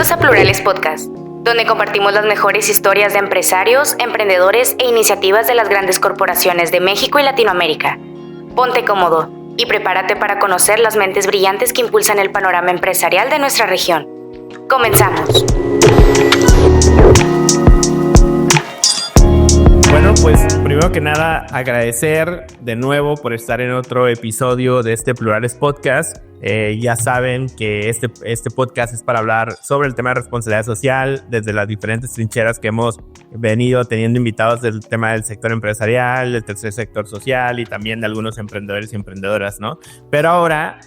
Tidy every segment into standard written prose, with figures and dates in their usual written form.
Bienvenidos a Plurales Podcast, donde compartimos las mejores historias de empresarios, emprendedores e iniciativas de las grandes corporaciones de México y Latinoamérica. Ponte cómodo y prepárate para conocer las mentes brillantes que impulsan el panorama empresarial de nuestra región. ¡Comenzamos! Bueno, pues primero que nada agradecer de nuevo por estar en otro episodio de este Plurales Podcast. Ya saben que este podcast es para hablar sobre el tema de responsabilidad social desde las diferentes trincheras que hemos venido teniendo invitados del tema del sector empresarial, del tercer sector social y también de algunos emprendedores y emprendedoras, ¿no? Pero ahora,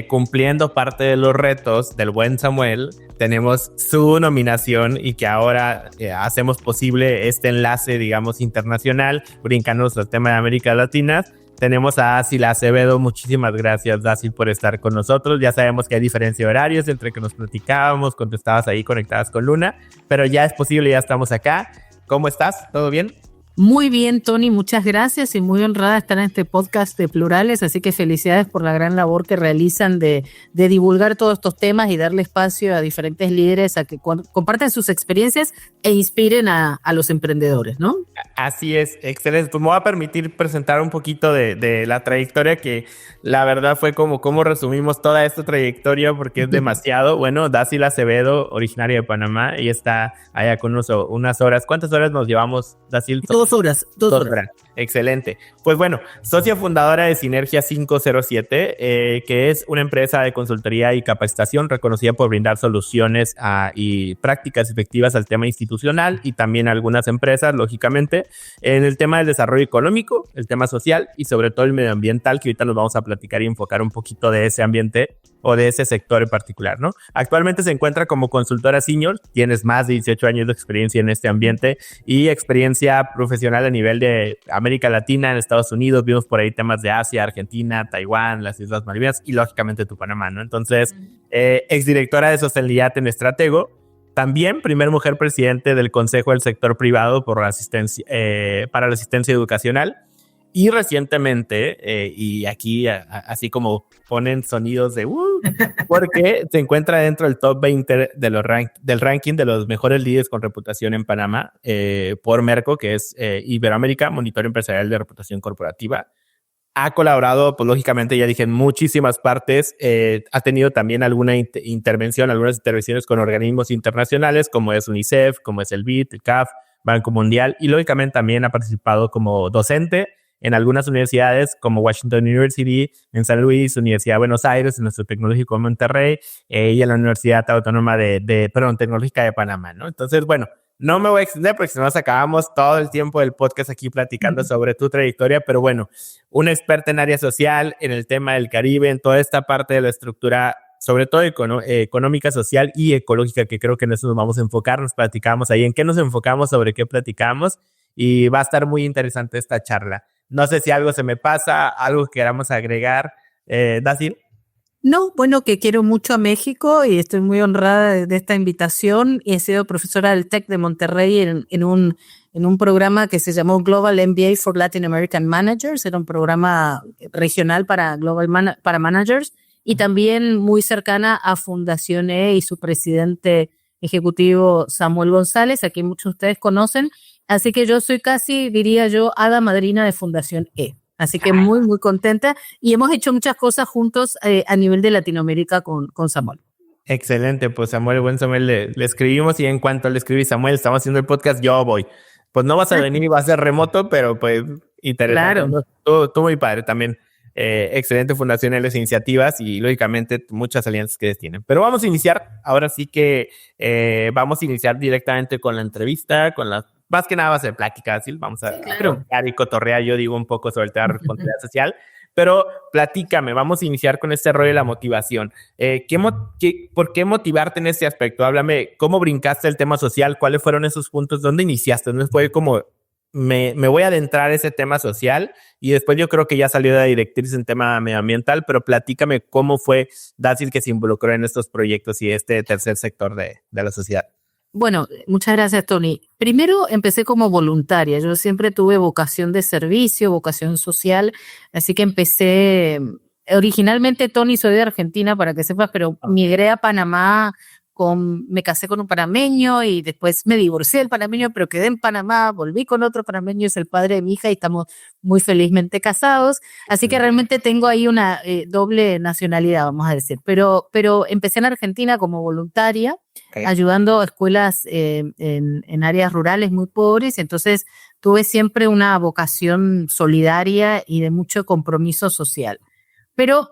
cumpliendo parte de los retos del buen Samuel, tenemos su nominación y que ahora hacemos posible este enlace, digamos, internacional, brincándonos al tema de América Latina. Tenemos a Dasil Acevedo. Muchísimas gracias, Dasil, por estar con nosotros. Ya sabemos que hay diferencia de horarios entre que nos platicábamos, contestabas ahí conectadas con Luna, pero ya es posible, ya estamos acá. ¿Cómo estás? ¿Todo bien? Muy bien, Tony, muchas gracias y muy honrada de estar en este podcast de Plurales, así que felicidades por la gran labor que realizan de divulgar todos estos temas y darle espacio a diferentes líderes a que compartan sus experiencias e inspiren a los emprendedores, ¿no? Así es, excelente. Pues me voy a permitir presentar un poquito de la trayectoria, que la verdad fue como resumimos toda esta trayectoria porque es demasiado. Bueno, Dasil Acevedo, originaria de Panamá, y está allá con unas horas. ¿Cuántas horas nos llevamos, Dasil? 2 horas. Excelente. Pues bueno, socia fundadora de Sinergia 507, que es una empresa de consultoría y capacitación reconocida por brindar soluciones y prácticas efectivas al tema institucional y también a algunas empresas, lógicamente, en el tema del desarrollo económico, el tema social y sobre todo el medioambiental, que ahorita nos vamos a platicar y enfocar un poquito de ese ambiente o de ese sector en particular, ¿no? Actualmente se encuentra como consultora senior, tienes más de 18 años de experiencia en este ambiente y experiencia profesional a nivel de América Latina, en Estados Unidos, vimos por ahí temas de Asia, Argentina, Taiwán, las Islas Malvinas y lógicamente tu Panamá, ¿no? Entonces, exdirectora de sostenibilidad en Estratego, también primer mujer presidente del Consejo del Sector Privado para la asistencia educacional. Y recientemente, y aquí así como ponen sonidos de porque se encuentra dentro del top 20 del ranking de los mejores líderes con reputación en Panamá por Merco, que es Iberoamérica, Monitor Empresarial de Reputación Corporativa. Ha colaborado, pues lógicamente ya dije, en muchísimas partes. Ha tenido también algunas intervenciones con organismos internacionales como es UNICEF, como es el BID, el CAF, Banco Mundial, y lógicamente también ha participado como docente en algunas universidades como Washington University, en San Luis, Universidad de Buenos Aires, en nuestro Tecnológico de Monterrey, y en la Universidad Autónoma Tecnológica de Panamá, ¿no? Entonces, bueno, no me voy a extender porque si no nos acabamos todo el tiempo del podcast aquí platicando sobre tu trayectoria, pero bueno, una experta en área social, en el tema del Caribe, en toda esta parte de la estructura, sobre todo económica, social y ecológica, que creo que en eso nos vamos a enfocar. Nos platicamos ahí en qué nos enfocamos, sobre qué platicamos, y va a estar muy interesante esta charla. No sé si algo se me pasa, algo que queramos agregar. Dasil. No, bueno, que quiero mucho a México y estoy muy honrada de esta invitación y he sido profesora del TEC de Monterrey en un programa que se llamó Global MBA for Latin American Managers. Era un programa regional para para managers y también muy cercana a Fundación E y su presidente ejecutivo Samuel González, a quien muchos de ustedes conocen. Así que yo soy casi, diría yo, hada madrina de Fundación E. Así que muy, muy contenta. Y hemos hecho muchas cosas juntos a nivel de Latinoamérica con Samuel. Excelente, pues Samuel, buen Samuel, le escribimos y en cuanto le escribí, Samuel, estamos haciendo el podcast, yo voy. Pues no vas a venir y va a ser remoto, pero pues interesante. Claro. Tú muy padre también. Excelente fundación en las iniciativas y lógicamente muchas alianzas que tienen. Pero vamos a iniciar, ahora sí que vamos a iniciar directamente con la entrevista, más que nada va a ser plática, ¿sí? Vamos a preguntar y cotorrear, yo digo un poco sobre el tema de responsabilidad social, pero platícame, vamos a iniciar con este rollo de la motivación. ¿Por qué motivarte en ese aspecto? Háblame, ¿cómo brincaste el tema social? ¿Cuáles fueron esos puntos? ¿Dónde iniciaste? ¿No fue como me voy a adentrar a ese tema social? Y después yo creo que ya salió de directriz en tema medioambiental, pero platícame cómo fue Dasil que se involucró en estos proyectos y este tercer sector de la sociedad. Bueno, muchas gracias, Tony. Primero empecé como voluntaria. Yo siempre tuve vocación de servicio, vocación social, así que empecé. Originalmente, Tony, soy de Argentina, para que sepas, pero migré a Panamá me casé con un panameño y después me divorcié del panameño, pero quedé en Panamá, volví con otro panameño, es el padre de mi hija y estamos muy felizmente casados. Así que realmente tengo ahí una doble nacionalidad, vamos a decir. Pero empecé en Argentina como voluntaria, ayudando a escuelas en áreas rurales muy pobres. Entonces tuve siempre una vocación solidaria y de mucho compromiso social. Pero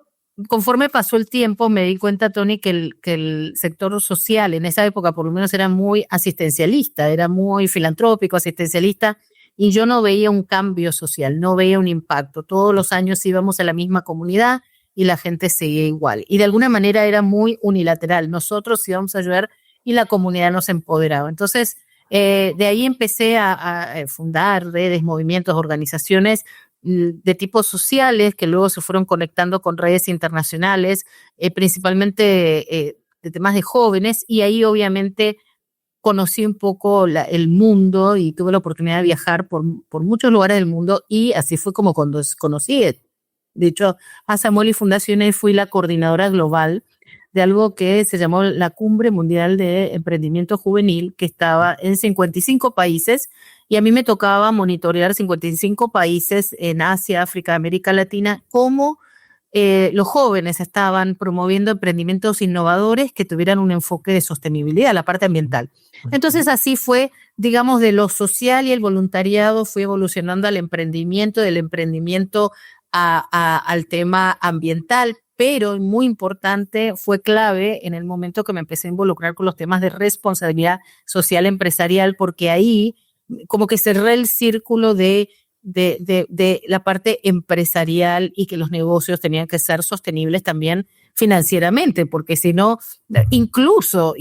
conforme pasó el tiempo, me di cuenta, Tony, que el sector social en esa época por lo menos era muy asistencialista, era muy filantrópico, asistencialista, y yo no veía un cambio social, no veía un impacto. Todos los años íbamos a la misma comunidad y la gente seguía igual. Y de alguna manera era muy unilateral. Nosotros íbamos a ayudar y la comunidad nos empoderaba. Entonces, de ahí empecé a fundar redes, movimientos, organizaciones de tipos sociales que luego se fueron conectando con redes internacionales, principalmente de temas de jóvenes, y ahí obviamente conocí un poco el mundo y tuve la oportunidad de viajar por muchos lugares del mundo, y así fue como cuando conocí, de hecho, a Samuel y Fundaciones. Fui la coordinadora global de algo que se llamó la Cumbre Mundial de Emprendimiento Juvenil, que estaba en 55 países, y a mí me tocaba monitorear 55 países en Asia, África, América Latina, cómo los jóvenes estaban promoviendo emprendimientos innovadores que tuvieran un enfoque de sostenibilidad, la parte ambiental. Entonces así fue, digamos, de lo social y el voluntariado fue evolucionando al emprendimiento, del emprendimiento al tema ambiental, pero muy importante, fue clave en el momento que me empecé a involucrar con los temas de responsabilidad social empresarial, porque ahí como que cerré el círculo de la parte empresarial y que los negocios tenían que ser sostenibles también financieramente, porque si no, incluso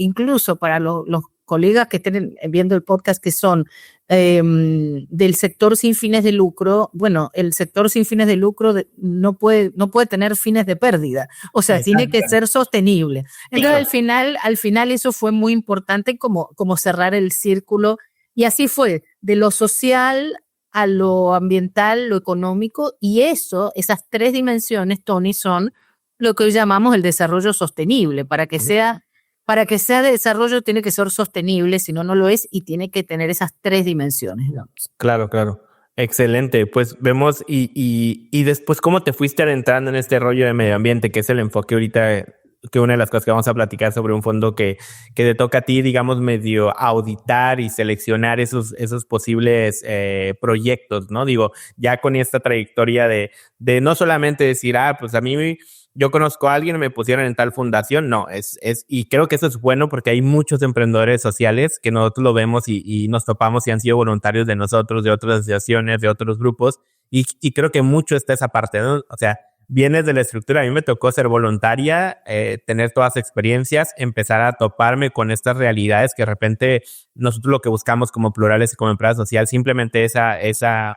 para los colegas que estén viendo el podcast que son del sector sin fines de lucro, bueno, el sector sin fines de lucro no puede tener fines de pérdida, o sea, tiene que ser sostenible. Entonces, al final eso fue muy importante como cerrar el círculo, y así fue, de lo social a lo ambiental, lo económico, y esas tres dimensiones, Tony, son lo que hoy llamamos el desarrollo sostenible. Para que sea de desarrollo tiene que ser sostenible, si no, no lo es, y tiene que tener esas tres dimensiones, digamos. Claro. Excelente. Pues vemos y después cómo te fuiste adentrando en este rollo de medio ambiente, que es el enfoque ahorita, que una de las cosas que vamos a platicar sobre un fondo que te toca a ti, digamos, medio auditar y seleccionar esos posibles proyectos, ¿no? Digo, ya con esta trayectoria de no solamente decir, pues a mí yo conozco a alguien, me pusieron en tal fundación. No, y creo que eso es bueno porque hay muchos emprendedores sociales que nosotros lo vemos y nos topamos y han sido voluntarios de nosotros, de otras asociaciones, de otros grupos, y creo que mucho está esa parte, ¿no? O sea, vienes de la estructura. A mí me tocó ser voluntaria, tener todas las experiencias, empezar a toparme con estas realidades que de repente nosotros lo que buscamos como plurales y como empresa social, simplemente esa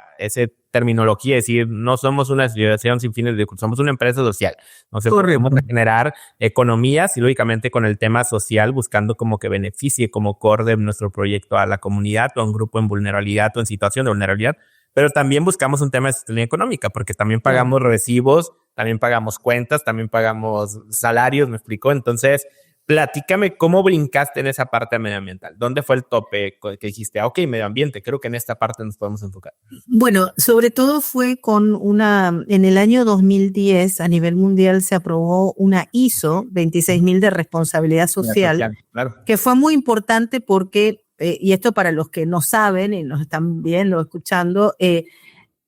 terminología, es decir, no somos una asociación sin fines de lucro, somos una empresa social. Entonces, podemos generar economías y lógicamente con el tema social, buscando como que beneficie como core de nuestro proyecto a la comunidad o a un grupo en vulnerabilidad o en situación de vulnerabilidad. Pero también buscamos un tema de sostenibilidad económica, porque también pagamos recibos, también pagamos cuentas, también pagamos salarios, ¿me explico? Entonces, platícame cómo brincaste en esa parte medioambiental. ¿Dónde fue el tope que dijiste, ok, medio ambiente, creo que en esta parte nos podemos enfocar? Bueno, sobre todo fue en el año 2010 a nivel mundial se aprobó una ISO 26000 de responsabilidad social, claro, que fue muy importante porque y esto para los que no saben y nos están viendo o escuchando,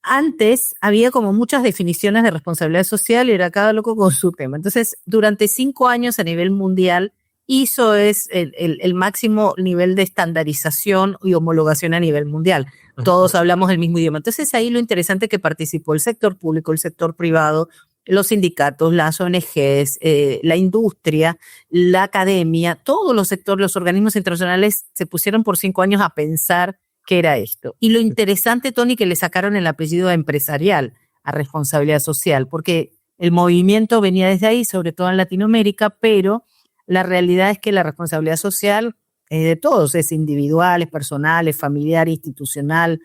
antes había como muchas definiciones de responsabilidad social y era cada loco con su tema. Entonces, durante 5 años a nivel mundial, ISO es el máximo nivel de estandarización y homologación a nivel mundial. Todos hablamos el mismo idioma. Entonces, ahí lo interesante es que participó el sector público, el sector privado, los sindicatos, las ONGs, la industria, la academia, todos los sectores, los organismos internacionales se pusieron por 5 años a pensar qué era esto. Y lo interesante, Tony, que le sacaron el apellido empresarial a responsabilidad social, porque el movimiento venía desde ahí, sobre todo en Latinoamérica, pero la realidad es que la responsabilidad social es de todos, es individual, es personal, es familiar, institucional,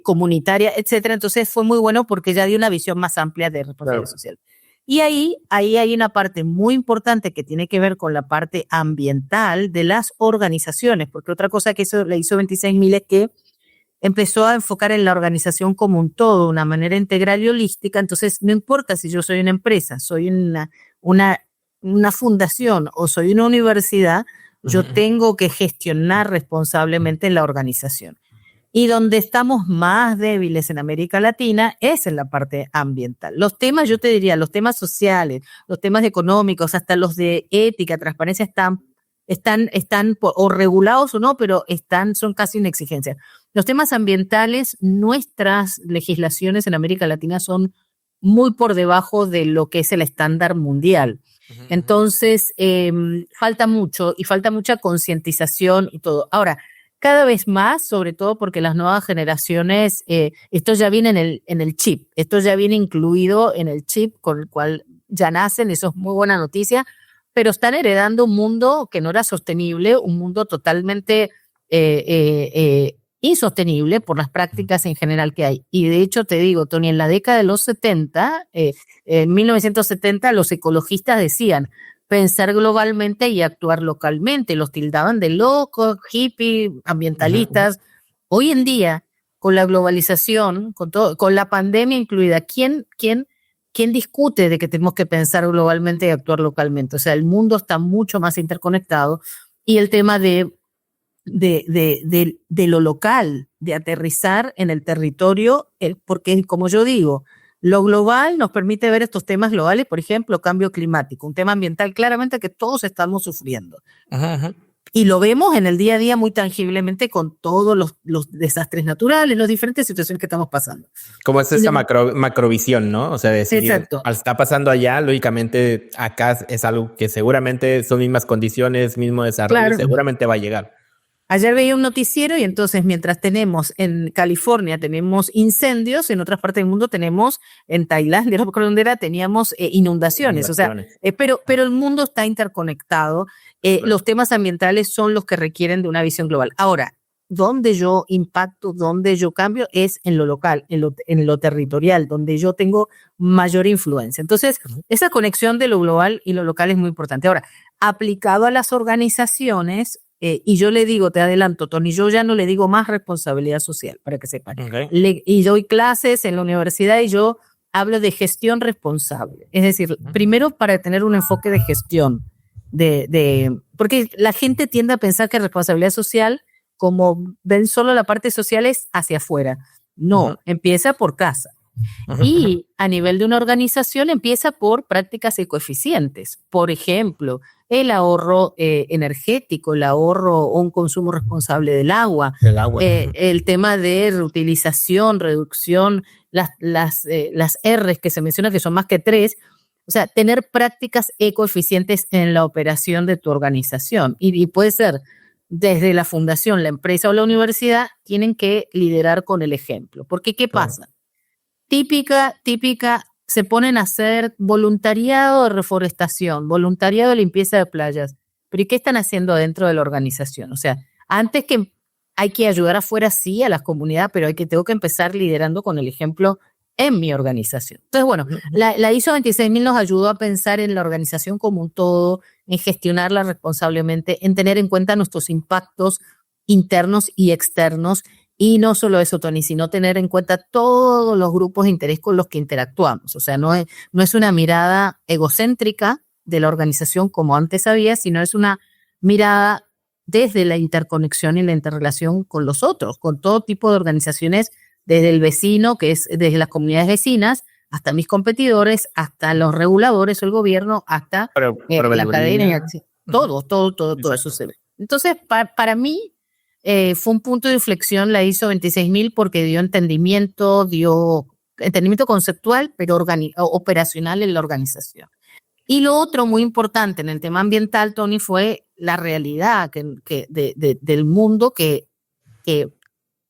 comunitaria, etcétera. Entonces fue muy bueno porque ya dio una visión más amplia de responsabilidad social. Y ahí hay una parte muy importante que tiene que ver con la parte ambiental de las organizaciones, porque otra cosa que le hizo 26.000 es que empezó a enfocar en la organización como un todo, de una manera integral y holística. Entonces, no importa si yo soy una empresa, soy una fundación o soy una universidad, yo tengo que gestionar responsablemente la organización. Y donde estamos más débiles en América Latina es en la parte ambiental. Los temas, yo te diría, los temas sociales, los temas económicos, hasta los de ética, transparencia, están o regulados o no, pero son casi una exigencia. Los temas ambientales, nuestras legislaciones en América Latina son muy por debajo de lo que es el estándar mundial. Entonces, falta mucho y falta mucha concientización y todo. Ahora, cada vez más, sobre todo porque las nuevas generaciones, esto ya viene en el chip, esto ya viene incluido en el chip con el cual ya nacen, eso es muy buena noticia, pero están heredando un mundo que no era sostenible, un mundo totalmente insostenible por las prácticas en general que hay. Y de hecho, te digo, Tony, en la década de los 70, en 1970, los ecologistas decían pensar globalmente y actuar localmente. Los tildaban de locos, hippies, ambientalistas. Hoy en día, con la globalización, con la pandemia incluida, ¿quién discute de que tenemos que pensar globalmente y actuar localmente? O sea, el mundo está mucho más interconectado y el tema de lo local, de aterrizar en el territorio, porque como yo digo, lo global nos permite ver estos temas globales, por ejemplo, cambio climático, un tema ambiental claramente que todos estamos sufriendo. Y lo vemos en el día a día muy tangiblemente con todos los desastres naturales, las diferentes situaciones que estamos pasando. Como es esa macrovisión, ¿no? O sea, decir, exacto. Está pasando allá, lógicamente acá es algo que seguramente son mismas condiciones, mismo desarrollo, claro. Seguramente va a llegar. Ayer veía un noticiero y entonces mientras tenemos en California tenemos incendios, en otras partes del mundo tenemos, en Tailandia, no recuerdo dónde era, teníamos inundaciones. O sea, pero el mundo está interconectado. Los temas ambientales son los que requieren de una visión global. Ahora, donde yo impacto, donde yo cambio es en lo local, en lo territorial, donde yo tengo mayor influencia. Entonces, esa conexión de lo global y lo local es muy importante. Ahora, aplicado a las organizaciones, y yo le digo, te adelanto, Tony, yo ya no le digo más responsabilidad social, para que sepan. Y doy clases en la universidad y yo hablo de gestión responsable. Es decir, primero para tener un enfoque de gestión, porque la gente tiende a pensar que responsabilidad social, como ven solo la parte social, es hacia afuera. No, empieza por casa. Y a nivel de una organización empieza por prácticas ecoeficientes. Por ejemplo, el ahorro energético, el ahorro o un consumo responsable del agua. El tema de reutilización, reducción, las R's que se mencionan, que son más que 3. O sea, tener prácticas ecoeficientes en la operación de tu organización. Y puede ser desde la fundación, la empresa o la universidad, tienen que liderar con el ejemplo. Porque, ¿qué pasa? Típica, se ponen a hacer voluntariado de reforestación, voluntariado de limpieza de playas. Pero ¿y qué están haciendo dentro de la organización? O sea, antes que hay que ayudar afuera, sí, a las comunidades, pero tengo que empezar liderando con el ejemplo en mi organización. Entonces, bueno, la ISO 26000 nos ayudó a pensar en la organización como un todo, en gestionarla responsablemente, en tener en cuenta nuestros impactos internos y externos. Y no solo eso, Tony, sino tener en cuenta todos los grupos de interés con los que interactuamos. O sea, no es una mirada egocéntrica de la organización como antes había, sino es una mirada desde la interconexión y la interrelación con los otros, con todo tipo de organizaciones, desde el vecino, que es desde las comunidades vecinas, hasta mis competidores, hasta los reguladores o el gobierno, hasta la cadena. Todo eso se ve. Entonces, para mí, fue un punto de inflexión la ISO 26000 porque dio entendimiento conceptual, pero operacional en la organización. Y lo otro muy importante en el tema ambiental, Tony, fue la realidad del mundo que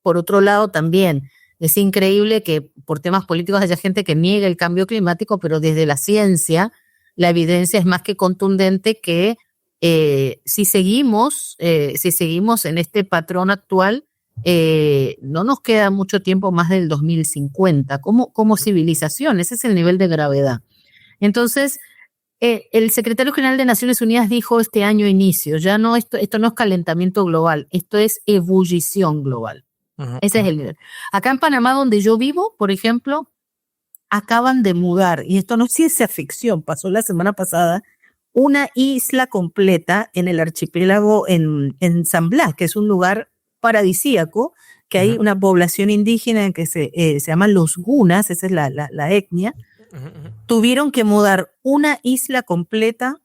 por otro lado también es increíble que por temas políticos haya gente que niegue el cambio climático, pero desde la ciencia la evidencia es más que contundente que si seguimos en este patrón actual, no nos queda mucho tiempo más del 2050 como civilización. Ese es el nivel de gravedad. Entonces, el secretario general de Naciones Unidas dijo este año inicio, ya no, esto no es calentamiento global, esto es ebullición global. Ese es el nivel. Acá en Panamá, donde yo vivo, por ejemplo, acaban de mudar, y esto no es ciencia ficción, pasó la semana pasada, una isla completa en el archipiélago en San Blas, que es un lugar paradisíaco, que hay una población indígena que se llaman los gunas, esa es la etnia. Tuvieron que mudar una isla completa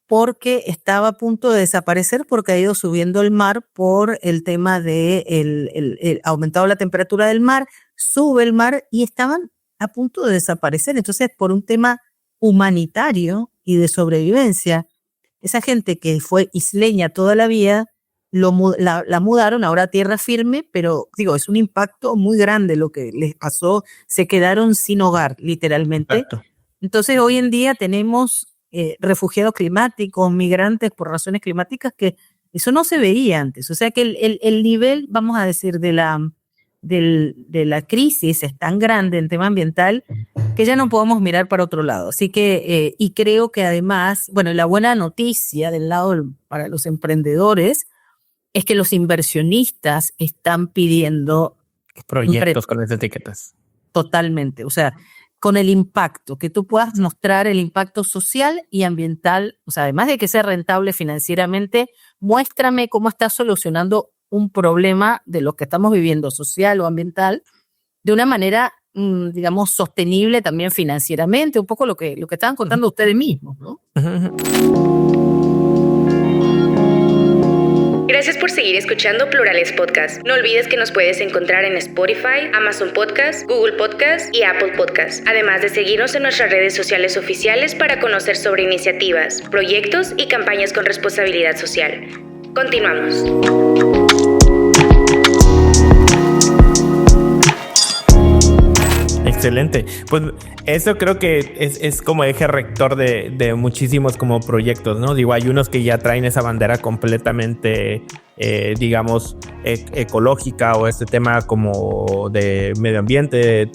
porque estaba a punto de desaparecer porque ha ido subiendo el mar por el tema de el aumentado la temperatura del mar, sube el mar y estaban a punto de desaparecer. Entonces, por un tema humanitario y de sobrevivencia, esa gente que fue isleña toda la vida, la mudaron ahora a tierra firme, pero digo, es un impacto muy grande lo que les pasó, se quedaron sin hogar, literalmente. Exacto. Entonces, hoy en día tenemos refugiados climáticos, migrantes por razones climáticas, que eso no se veía antes. O sea que el nivel, vamos a decir, de la crisis es tan grande en tema ambiental que ya no podemos mirar para otro lado. Así que, y creo que además, bueno, la buena noticia del lado para los emprendedores es que los inversionistas están pidiendo proyectos con esas etiquetas. Totalmente, o sea, con el impacto, que tú puedas mostrar el impacto social y ambiental, o sea, además de que sea rentable financieramente, muéstrame cómo estás solucionando un problema de lo que estamos viviendo, social o ambiental, de una manera, digamos, sostenible también financieramente, un poco lo que estaban contando ustedes mismos, ¿no? Gracias por seguir escuchando Plurales Podcast. No olvides que nos puedes encontrar en Spotify, Amazon Podcast, Google Podcast y Apple Podcast. Además de seguirnos en nuestras redes sociales oficiales para conocer sobre iniciativas, proyectos y campañas con responsabilidad social. Continuamos. Excelente. Pues eso creo que es como eje rector de muchísimos como proyectos, ¿no? Digo, hay unos que ya traen esa bandera completamente, digamos, ecológica o este tema como de medio ambiente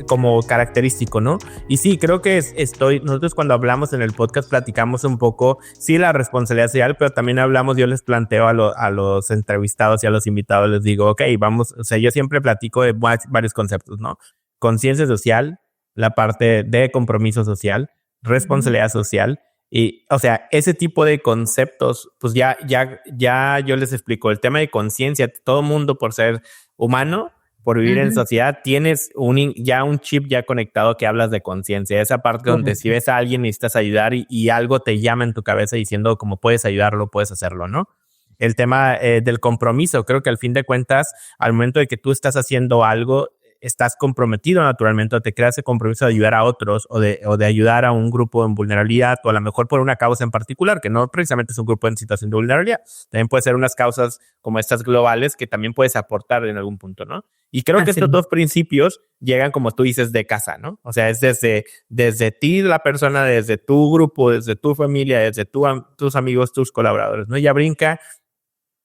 como característico, ¿no? Y sí, creo que nosotros cuando hablamos en el podcast platicamos un poco, sí, la responsabilidad social, pero también hablamos, yo les planteo a los entrevistados y a los invitados, les digo, ok, vamos, o sea, yo siempre platico de varios conceptos, ¿no? Conciencia social, la parte de compromiso social, responsabilidad social y, o sea, ese tipo de conceptos, pues ya yo les explico. El tema de conciencia, todo mundo por ser humano, por vivir en sociedad, tienes ya un chip ya conectado que hablas de conciencia. Esa parte donde si ves a alguien necesitas ayudar y algo te llama en tu cabeza diciendo como puedes ayudarlo, puedes hacerlo, ¿no? El tema del compromiso, creo que al fin de cuentas, al momento de que tú estás haciendo algo, estás comprometido naturalmente o te creas ese compromiso de ayudar a otros o de ayudar a un grupo en vulnerabilidad o a lo mejor por una causa en particular, que no precisamente es un grupo en situación de vulnerabilidad. También puede ser unas causas como estas globales que también puedes aportar en algún punto, ¿no? Y creo que estos dos principios llegan, como tú dices, de casa, ¿no? O sea, es desde ti, la persona, desde tu grupo, desde tu familia, desde tus amigos, tus colaboradores, ¿no? Ya brinca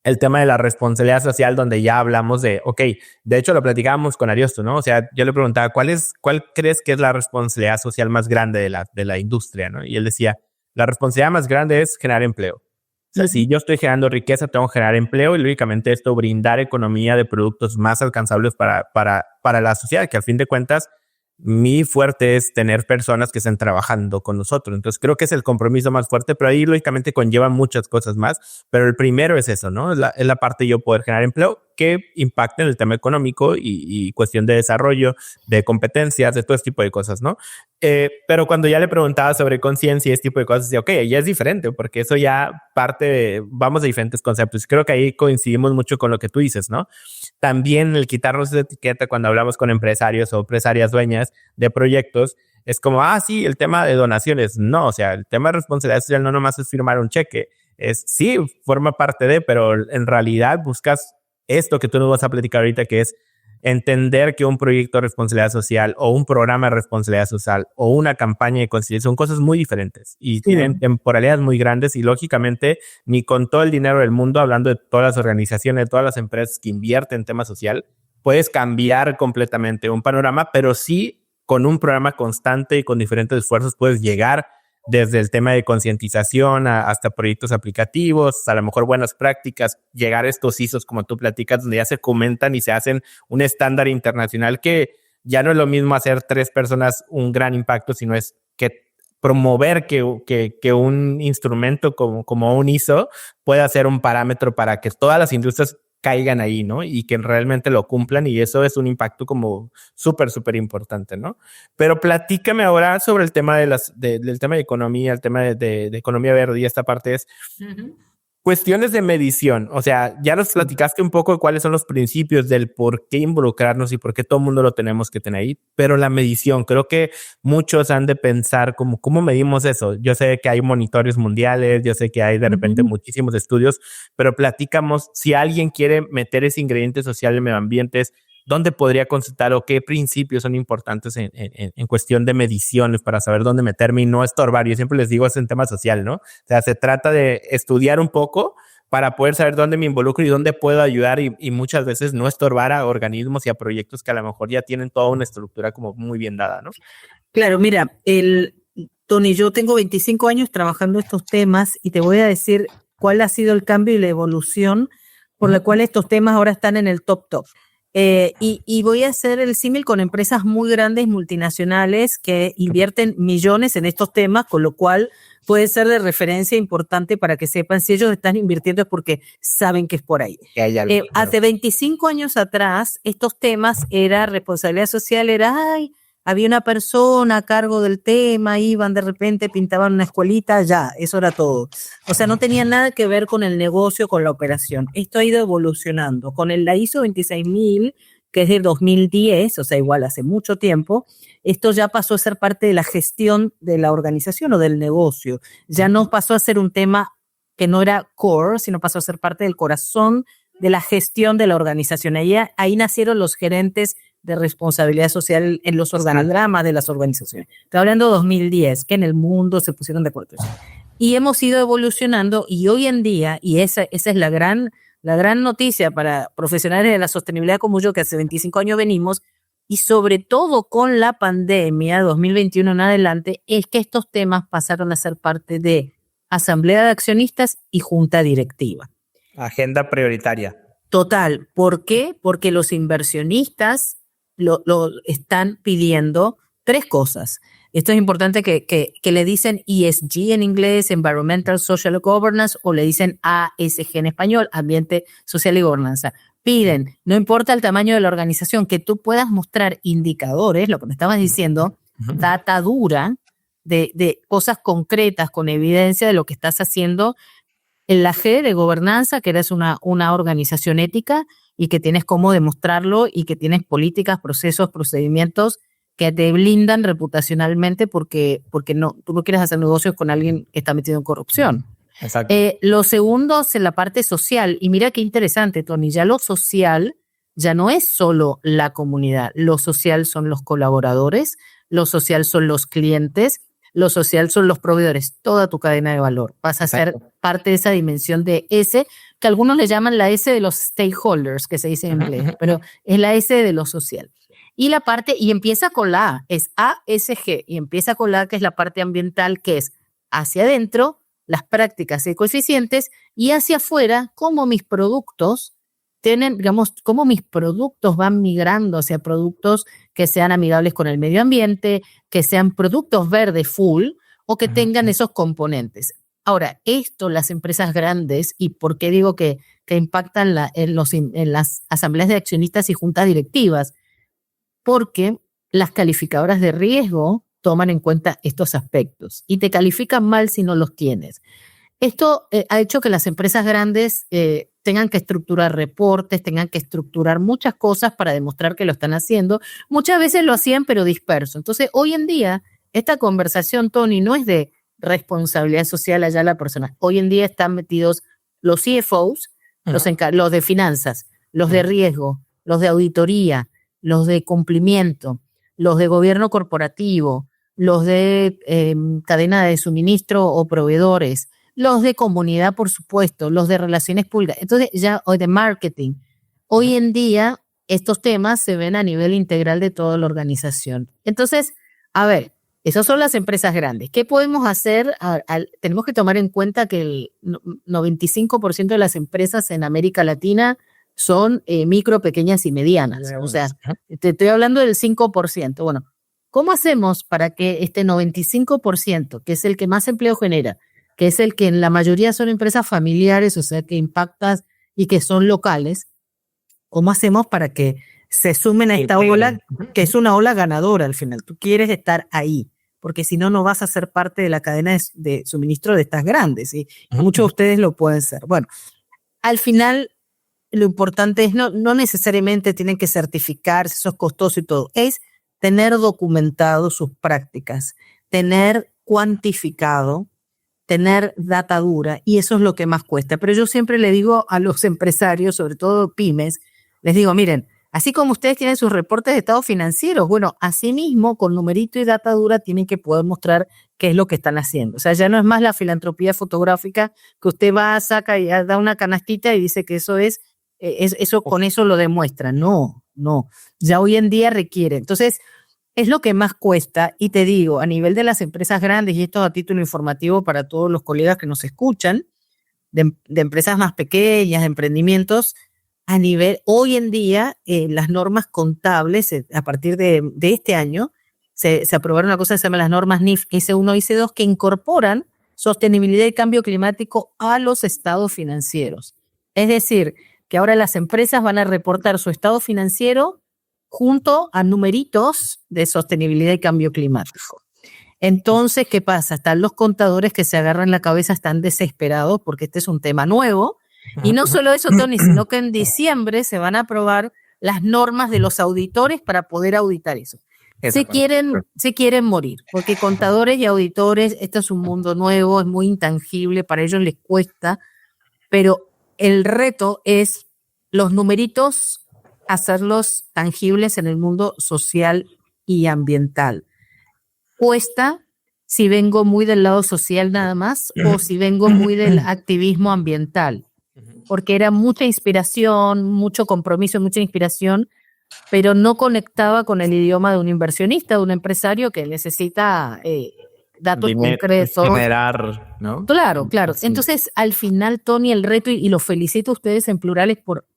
el tema de la responsabilidad social, donde ya hablamos de, ok, de hecho lo platicábamos con Ariosto, ¿no? O sea, yo le preguntaba, ¿cuál crees que es la responsabilidad social más grande de la industria, ¿no? Y él decía, la responsabilidad más grande es generar empleo. O sea, si yo estoy generando riqueza, tengo que generar empleo y lógicamente esto brindar economía de productos más alcanzables para la sociedad, que al fin de cuentas, mi fuerte es tener personas que estén trabajando con nosotros. Entonces creo que es el compromiso más fuerte, pero ahí lógicamente conlleva muchas cosas más. Pero el primero es eso, ¿no? Es la parte de yo poder generar empleo que impacte en el tema económico y cuestión de desarrollo, de competencias, de todo este tipo de cosas, ¿no? Pero cuando ya le preguntaba sobre conciencia y este tipo de cosas, decía, ok, ya es diferente porque eso ya vamos de diferentes conceptos. Creo que ahí coincidimos mucho con lo que tú dices, ¿no? También el quitarnos esa etiqueta cuando hablamos con empresarios o empresarias dueñas de proyectos, es como, sí, el tema de donaciones. No, o sea, el tema de responsabilidad social no nomás es firmar un cheque. Sí, forma parte de, pero en realidad buscas esto que tú nos vas a platicar ahorita, que es entender que un proyecto de responsabilidad social o un programa de responsabilidad social o una campaña de conciencia son cosas muy diferentes y tienen temporalidades muy grandes y lógicamente ni con todo el dinero del mundo, hablando de todas las organizaciones, de todas las empresas que invierten en tema social, puedes cambiar completamente un panorama, pero sí con un programa constante y con diferentes esfuerzos puedes llegar desde el tema de concientización hasta proyectos aplicativos, a lo mejor buenas prácticas, llegar a estos ISOs como tú platicas, donde ya se comentan y se hacen un estándar internacional que ya no es lo mismo hacer 3 personas un gran impacto, sino es que promover que un instrumento como un ISO pueda ser un parámetro para que todas las industrias caigan ahí, ¿no? Y que realmente lo cumplan, y eso es un impacto como súper, súper importante, ¿no? Pero platícame ahora sobre el tema del tema de economía, el tema de economía verde, y esta parte es cuestiones de medición. O sea, ya nos platicaste un poco de cuáles son los principios del por qué involucrarnos y por qué todo el mundo lo tenemos que tener ahí, pero la medición, creo que muchos han de pensar cómo medimos eso. Yo sé que hay monitorios mundiales, yo sé que hay de repente muchísimos estudios, pero platicamos, si alguien quiere meter ese ingrediente social en medio ambiente, ¿dónde podría consultar o qué principios son importantes en cuestión de mediciones para saber dónde meterme y no estorbar? Yo siempre les digo, es un tema social, ¿no? O sea, se trata de estudiar un poco para poder saber dónde me involucro y dónde puedo ayudar y muchas veces no estorbar a organismos y a proyectos que a lo mejor ya tienen toda una estructura como muy bien dada, ¿no? Claro, mira, Tony, yo tengo 25 años trabajando estos temas y te voy a decir cuál ha sido el cambio y la evolución por la cual estos temas ahora están en el top. Y voy a hacer el símil con empresas muy grandes, multinacionales, que invierten millones en estos temas, con lo cual puede ser de referencia importante para que sepan si ellos están invirtiendo es porque saben que es por ahí. Hace 25 años atrás, estos temas era responsabilidad social, había una persona a cargo del tema, iban de repente, pintaban una escuelita, ya, eso era todo. O sea, no tenía nada que ver con el negocio, con la operación. Esto ha ido evolucionando. Con la ISO 26000, que es de 2010, o sea, igual hace mucho tiempo, esto ya pasó a ser parte de la gestión de la organización o del negocio. Ya no pasó a ser un tema que no era core, sino pasó a ser parte del corazón de la gestión de la organización. Ahí nacieron los gerentes de responsabilidad social en los organigramas de las organizaciones. Estoy hablando de 2010, que en el mundo se pusieron de acuerdo. Y hemos ido evolucionando y hoy en día, y esa es la gran noticia para profesionales de la sostenibilidad como yo, que hace 25 años venimos, y sobre todo con la pandemia 2021 en adelante, es que estos temas pasaron a ser parte de asamblea de accionistas y junta directiva. Agenda prioritaria. Total. ¿Por qué? Porque los inversionistas lo están pidiendo 3 cosas. Esto es importante que le dicen ESG en inglés, Environmental, Social Governance, o le dicen ASG en español, Ambiente, Social y Gobernanza. Piden, no importa el tamaño de la organización, que tú puedas mostrar indicadores, lo que me estabas diciendo, data dura, de cosas concretas con evidencia de lo que estás haciendo en la G de gobernanza, que eres una organización ética y que tienes cómo demostrarlo y que tienes políticas, procesos, procedimientos que te blindan reputacionalmente porque tú no quieres hacer negocios con alguien que está metido en corrupción. Exacto. Lo segundo es en la parte social. Y mira qué interesante, Tony, ya lo social ya no es solo la comunidad. Lo social son los colaboradores, lo social son los clientes, lo social son los proveedores, toda tu cadena de valor. Vas a ser parte de esa dimensión de S, que algunos le llaman la S de los stakeholders, que se dice en inglés, pero es la S de lo social. Y la parte, y empieza con la A, es ASG, y empieza con la A, que es la parte ambiental, que es hacia adentro, las prácticas ecoeficientes, y hacia afuera, cómo mis productos cómo mis productos van migrando hacia productos que sean amigables con el medio ambiente, que sean productos verdes full o que tengan esos componentes. Ahora, esto las empresas grandes, y por qué digo que impactan en las asambleas de accionistas y juntas directivas, porque las calificadoras de riesgo toman en cuenta estos aspectos y te califican mal si no los tienes. Esto ha hecho que las empresas grandes tengan que estructurar reportes, tengan que estructurar muchas cosas para demostrar que lo están haciendo. Muchas veces lo hacían, pero disperso. Entonces, hoy en día, esta conversación, Tony, no es de responsabilidad social allá la persona. Hoy en día están metidos los CFOs, los de finanzas, los de riesgo, los de auditoría, los de cumplimiento, los de gobierno corporativo, los de cadena de suministro o proveedores, los de comunidad, por supuesto, los de relaciones públicas, entonces ya, o de marketing. Hoy en día estos temas se ven a nivel integral de toda la organización. Entonces, a ver, esas son las empresas grandes. ¿Qué podemos hacer? Tenemos que tomar en cuenta que el 95% de las empresas en América Latina son micro, pequeñas y medianas. O sea, te estoy hablando del 5%. Bueno, ¿cómo hacemos para que este 95%, que es el que más empleo genera, que es el que en la mayoría son empresas familiares, o sea, que impactan y que son locales, cómo hacemos para que se sumen a esta ola, que es una ola ganadora al final? Tú quieres estar ahí, porque si no, no vas a ser parte de la cadena de suministro de estas grandes, y muchos de ustedes lo pueden ser. Bueno, al final, lo importante es no necesariamente tienen que certificarse, eso es costoso y todo, es tener documentado sus prácticas, tener cuantificado, tener data dura, y eso es lo que más cuesta. Pero yo siempre le digo a los empresarios, sobre todo pymes, les digo, miren, así como ustedes tienen sus reportes de estado financieros, bueno, así mismo con numerito y data dura tienen que poder mostrar qué es lo que están haciendo. O sea, ya no es más la filantropía fotográfica que usted va, saca y da una canastita y dice que eso es eso, con eso lo demuestra. No, ya hoy en día requiere. Entonces, es lo que más cuesta, y te digo, a nivel de las empresas grandes, y esto a título informativo para todos los colegas que nos escuchan, de empresas más pequeñas, de emprendimientos, a nivel, hoy en día, las normas contables, a partir de este año, se aprobaron una cosa que se llama las normas NIF S1 y S2, que incorporan sostenibilidad y cambio climático a los estados financieros. Es decir, que ahora las empresas van a reportar su estado financiero junto a numeritos de sostenibilidad y cambio climático. Entonces, ¿qué pasa? Están los contadores que se agarran la cabeza, están desesperados porque este es un tema nuevo. Y no solo eso, Tony, sino que en diciembre se van a aprobar las normas de los auditores para poder auditar eso. Se quieren morir, porque contadores y auditores, esto es un mundo nuevo, es muy intangible, para ellos les cuesta, pero el reto es los numeritos, hacerlos tangibles en el mundo social y ambiental. Cuesta si vengo muy del lado social nada más o si vengo muy del activismo ambiental, porque era mucha inspiración, mucho compromiso, mucha inspiración, pero no conectaba con el idioma de un inversionista, de un empresario que necesita datos concretos. Generar, ¿no? Claro. Sí. Entonces, al final, Tony, el reto, y los felicito a ustedes en plurales por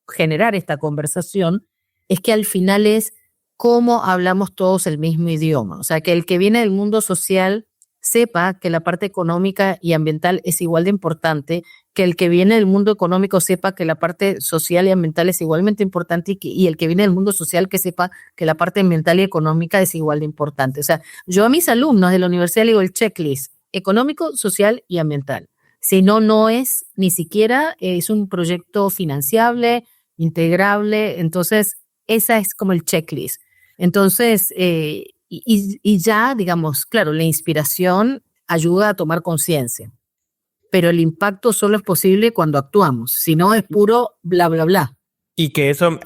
generar esta conversación, es que al final es cómo hablamos todos el mismo idioma. O sea, que el que viene del mundo social sepa que la parte económica y ambiental es igual de importante, que el que viene del mundo económico sepa que la parte social y ambiental es igualmente importante, y el que viene del mundo social que sepa que la parte ambiental y económica es igual de importante. O sea, yo a mis alumnos de la universidad le digo el checklist: económico, social y ambiental. Si no, no es, ni siquiera es un proyecto financiable, integrable. Entonces, esa es como el checklist. Entonces, y ya, digamos, claro, la inspiración ayuda a tomar conciencia, pero el impacto solo es posible cuando actuamos, si no es puro bla, bla, bla. Y que eso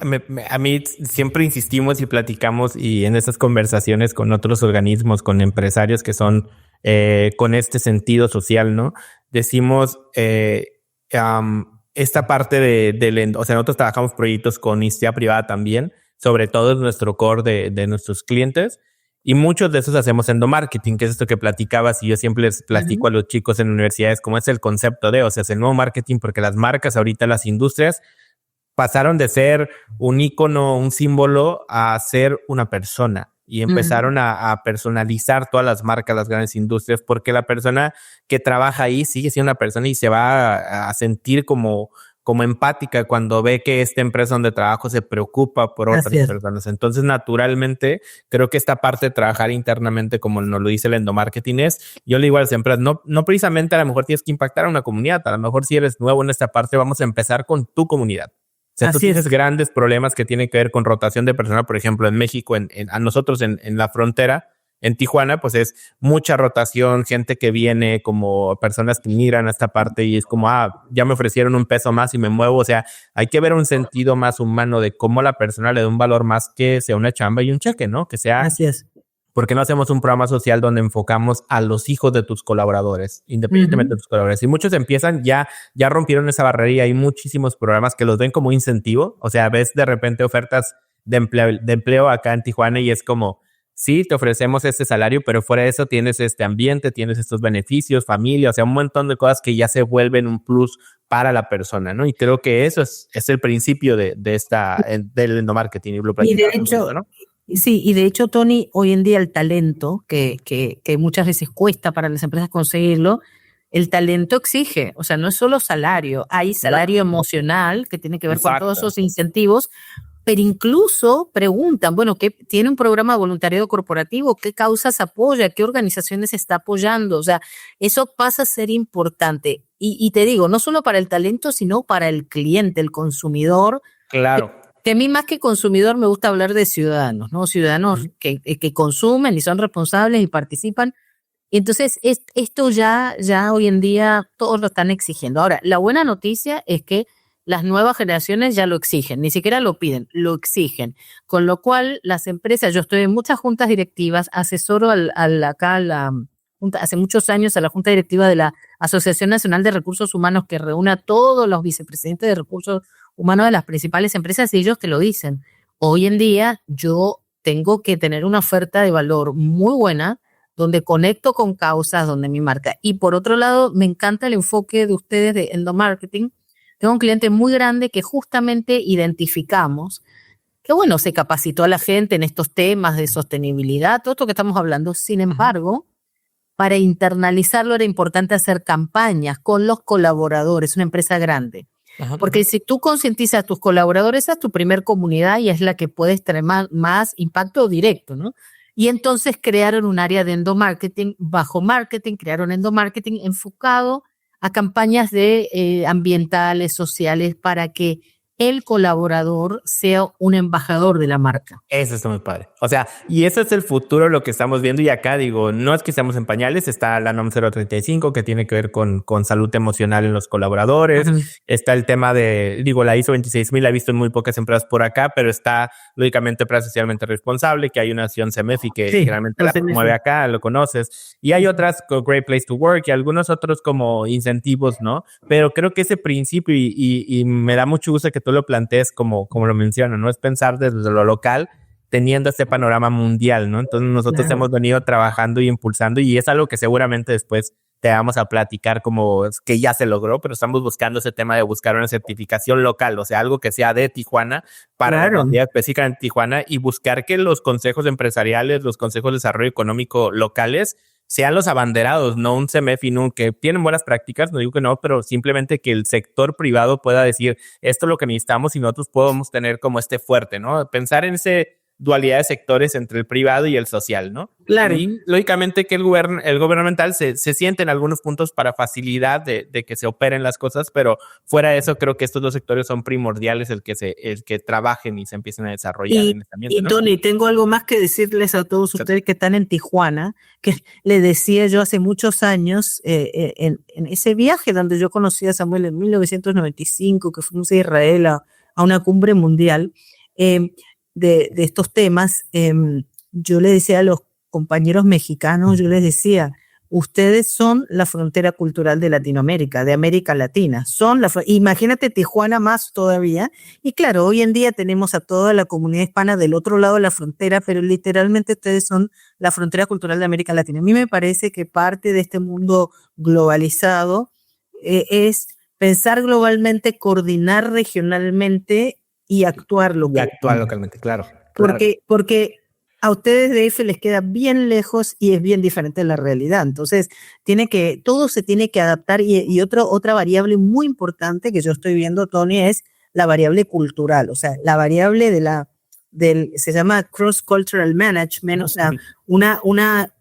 a mí siempre insistimos y platicamos, y en esas conversaciones con otros organismos, con empresarios que son con este sentido social, ¿no? Decimos esta parte o sea, nosotros trabajamos proyectos con iniciativa privada también, sobre todo en nuestro core de nuestros clientes, y muchos de esos hacemos endomarketing, que es esto que platicabas, y yo siempre les platico a los chicos en universidades cómo es el concepto o sea, es el nuevo marketing, porque las marcas ahorita, las industrias, pasaron de ser un ícono, un símbolo, a ser una persona, y empezaron a personalizar todas las marcas, las grandes industrias, porque la persona que trabaja ahí sigue siendo una persona y se va a sentir como empática cuando ve que esta empresa donde trabajo se preocupa por otras personas. Entonces, naturalmente, creo que esta parte de trabajar internamente, como nos lo dice el endomarketing, yo le digo a las empresas, no precisamente a lo mejor tienes que impactar a una comunidad, a lo mejor si eres nuevo en esta parte, vamos a empezar con tu comunidad. O sea, tú tienes grandes problemas que tienen que ver con rotación de personal, por ejemplo, en México, a nosotros en la frontera, en Tijuana, pues es mucha rotación, gente que viene, como personas que migran a esta parte, y es como, ya me ofrecieron un peso más y me muevo. O sea, hay que ver un sentido más humano de cómo la persona le da un valor más que sea una chamba y un cheque, ¿no? Que sea ¿Por qué no hacemos un programa social donde enfocamos a los hijos de tus colaboradores, independientemente de tus colaboradores? Y muchos empiezan, ya rompieron esa barrera y hay muchísimos programas que los ven como incentivo. O sea, ves de repente ofertas de empleo acá en Tijuana y es como, sí, te ofrecemos este salario, pero fuera de eso tienes este ambiente, tienes estos beneficios, familia, o sea, un montón de cosas que ya se vuelven un plus para la persona, ¿no? Y creo que eso es el principio del endomarketing y Blue Y de hecho, ¿no? sí, y de hecho, Tony, hoy en día el talento, que muchas veces cuesta para las empresas conseguirlo, el talento exige, o sea, no es solo salario, hay salario emocional que tiene que ver con todos esos incentivos, pero incluso preguntan, bueno, ¿qué tiene un programa de voluntariado corporativo? ¿Qué causas apoya? ¿Qué organizaciones está apoyando? O sea, eso pasa a ser importante. Y te digo, no solo para el talento, sino para el cliente, el consumidor. Claro. Que a mí más que consumidor me gusta hablar de ciudadanos, ¿no? Ciudadanos que consumen y son responsables y participan. Y entonces esto ya hoy en día todos lo están exigiendo. Ahora, la buena noticia es que las nuevas generaciones ya lo exigen, ni siquiera lo piden, lo exigen. Con lo cual las empresas, yo estoy en muchas juntas directivas, asesoro hace muchos años a la junta directiva de la Asociación Nacional de Recursos Humanos que reúne a todos los vicepresidentes de recursos humanos de las principales empresas y ellos te lo dicen. Hoy en día yo tengo que tener una oferta de valor muy buena donde conecto con causas, donde mi marca. Y por otro lado, me encanta el enfoque de ustedes de endomarketing. Tengo un cliente muy grande que justamente identificamos que, bueno, se capacitó a la gente en estos temas de sostenibilidad, todo esto que estamos hablando. Sin embargo, para internalizarlo era importante hacer campañas con los colaboradores, una empresa grande. Porque si tú concientizas a tus colaboradores, esa es tu primer comunidad y es la que puedes tener más impacto directo, ¿no? Y entonces crearon un área de endomarketing, bajo marketing, crearon endomarketing enfocado a campañas de ambientales, sociales, para que el colaborador sea un embajador de la marca. Eso está muy padre. O sea, y eso es el futuro, lo que estamos viendo. Y acá digo, no es que estemos en pañales, está la NOM 035 que tiene que ver con salud emocional en los colaboradores. Está el tema de, la ISO 26000 la he visto en muy pocas empresas por acá, pero está lógicamente para socialmente responsable, que hay una acción CEMEFI que generalmente la promueve acá, lo conoces. Y hay otras como Great Place to Work y algunos otros como incentivos, ¿no? Pero creo que ese principio y me da mucho gusto que tú lo plantees como lo menciono, ¿no? Es pensar desde lo local teniendo este panorama mundial, ¿no? Entonces nosotros hemos venido trabajando y impulsando y es algo que seguramente después te vamos a platicar como que ya se logró, pero estamos buscando ese tema de buscar una certificación local, o sea, algo que sea de Tijuana para la entidad específica en Tijuana y buscar que los consejos empresariales, los consejos de desarrollo económico locales sean los abanderados, no un CEMEFI, que tienen buenas prácticas, no digo que no, pero simplemente que el sector privado pueda decir esto es lo que necesitamos y nosotros podemos tener como este fuerte, ¿no? Pensar en ese dualidad de sectores entre el privado y el social, ¿no? Claro. Y lógicamente que el gubernamental se siente en algunos puntos para facilidad de que se operen las cosas, pero fuera de eso creo que estos dos sectores son primordiales el que trabajen y se empiecen a desarrollar en este ambiente, ¿no? Y Tony, tengo algo más que decirles a todos ustedes que están en Tijuana, que le decía yo hace muchos años, en ese viaje donde yo conocí a Samuel en 1995, que fuimos a Israel a una cumbre mundial, de estos temas, yo le decía a los compañeros mexicanos, yo les decía, ustedes son la frontera cultural de Latinoamérica, de América Latina, imagínate Tijuana más todavía, y claro, hoy en día tenemos a toda la comunidad hispana del otro lado de la frontera, pero literalmente ustedes son la frontera cultural de América Latina. A mí me parece que parte de este mundo globalizado es pensar globalmente, coordinar regionalmente y actuar localmente, claro. Porque a ustedes de DF les queda bien lejos y es bien diferente de la realidad. Entonces, todo se tiene que adaptar y otra variable muy importante que yo estoy viendo, Tony, es la variable cultural. O sea, la variable se llama cross-cultural management, o sea, es una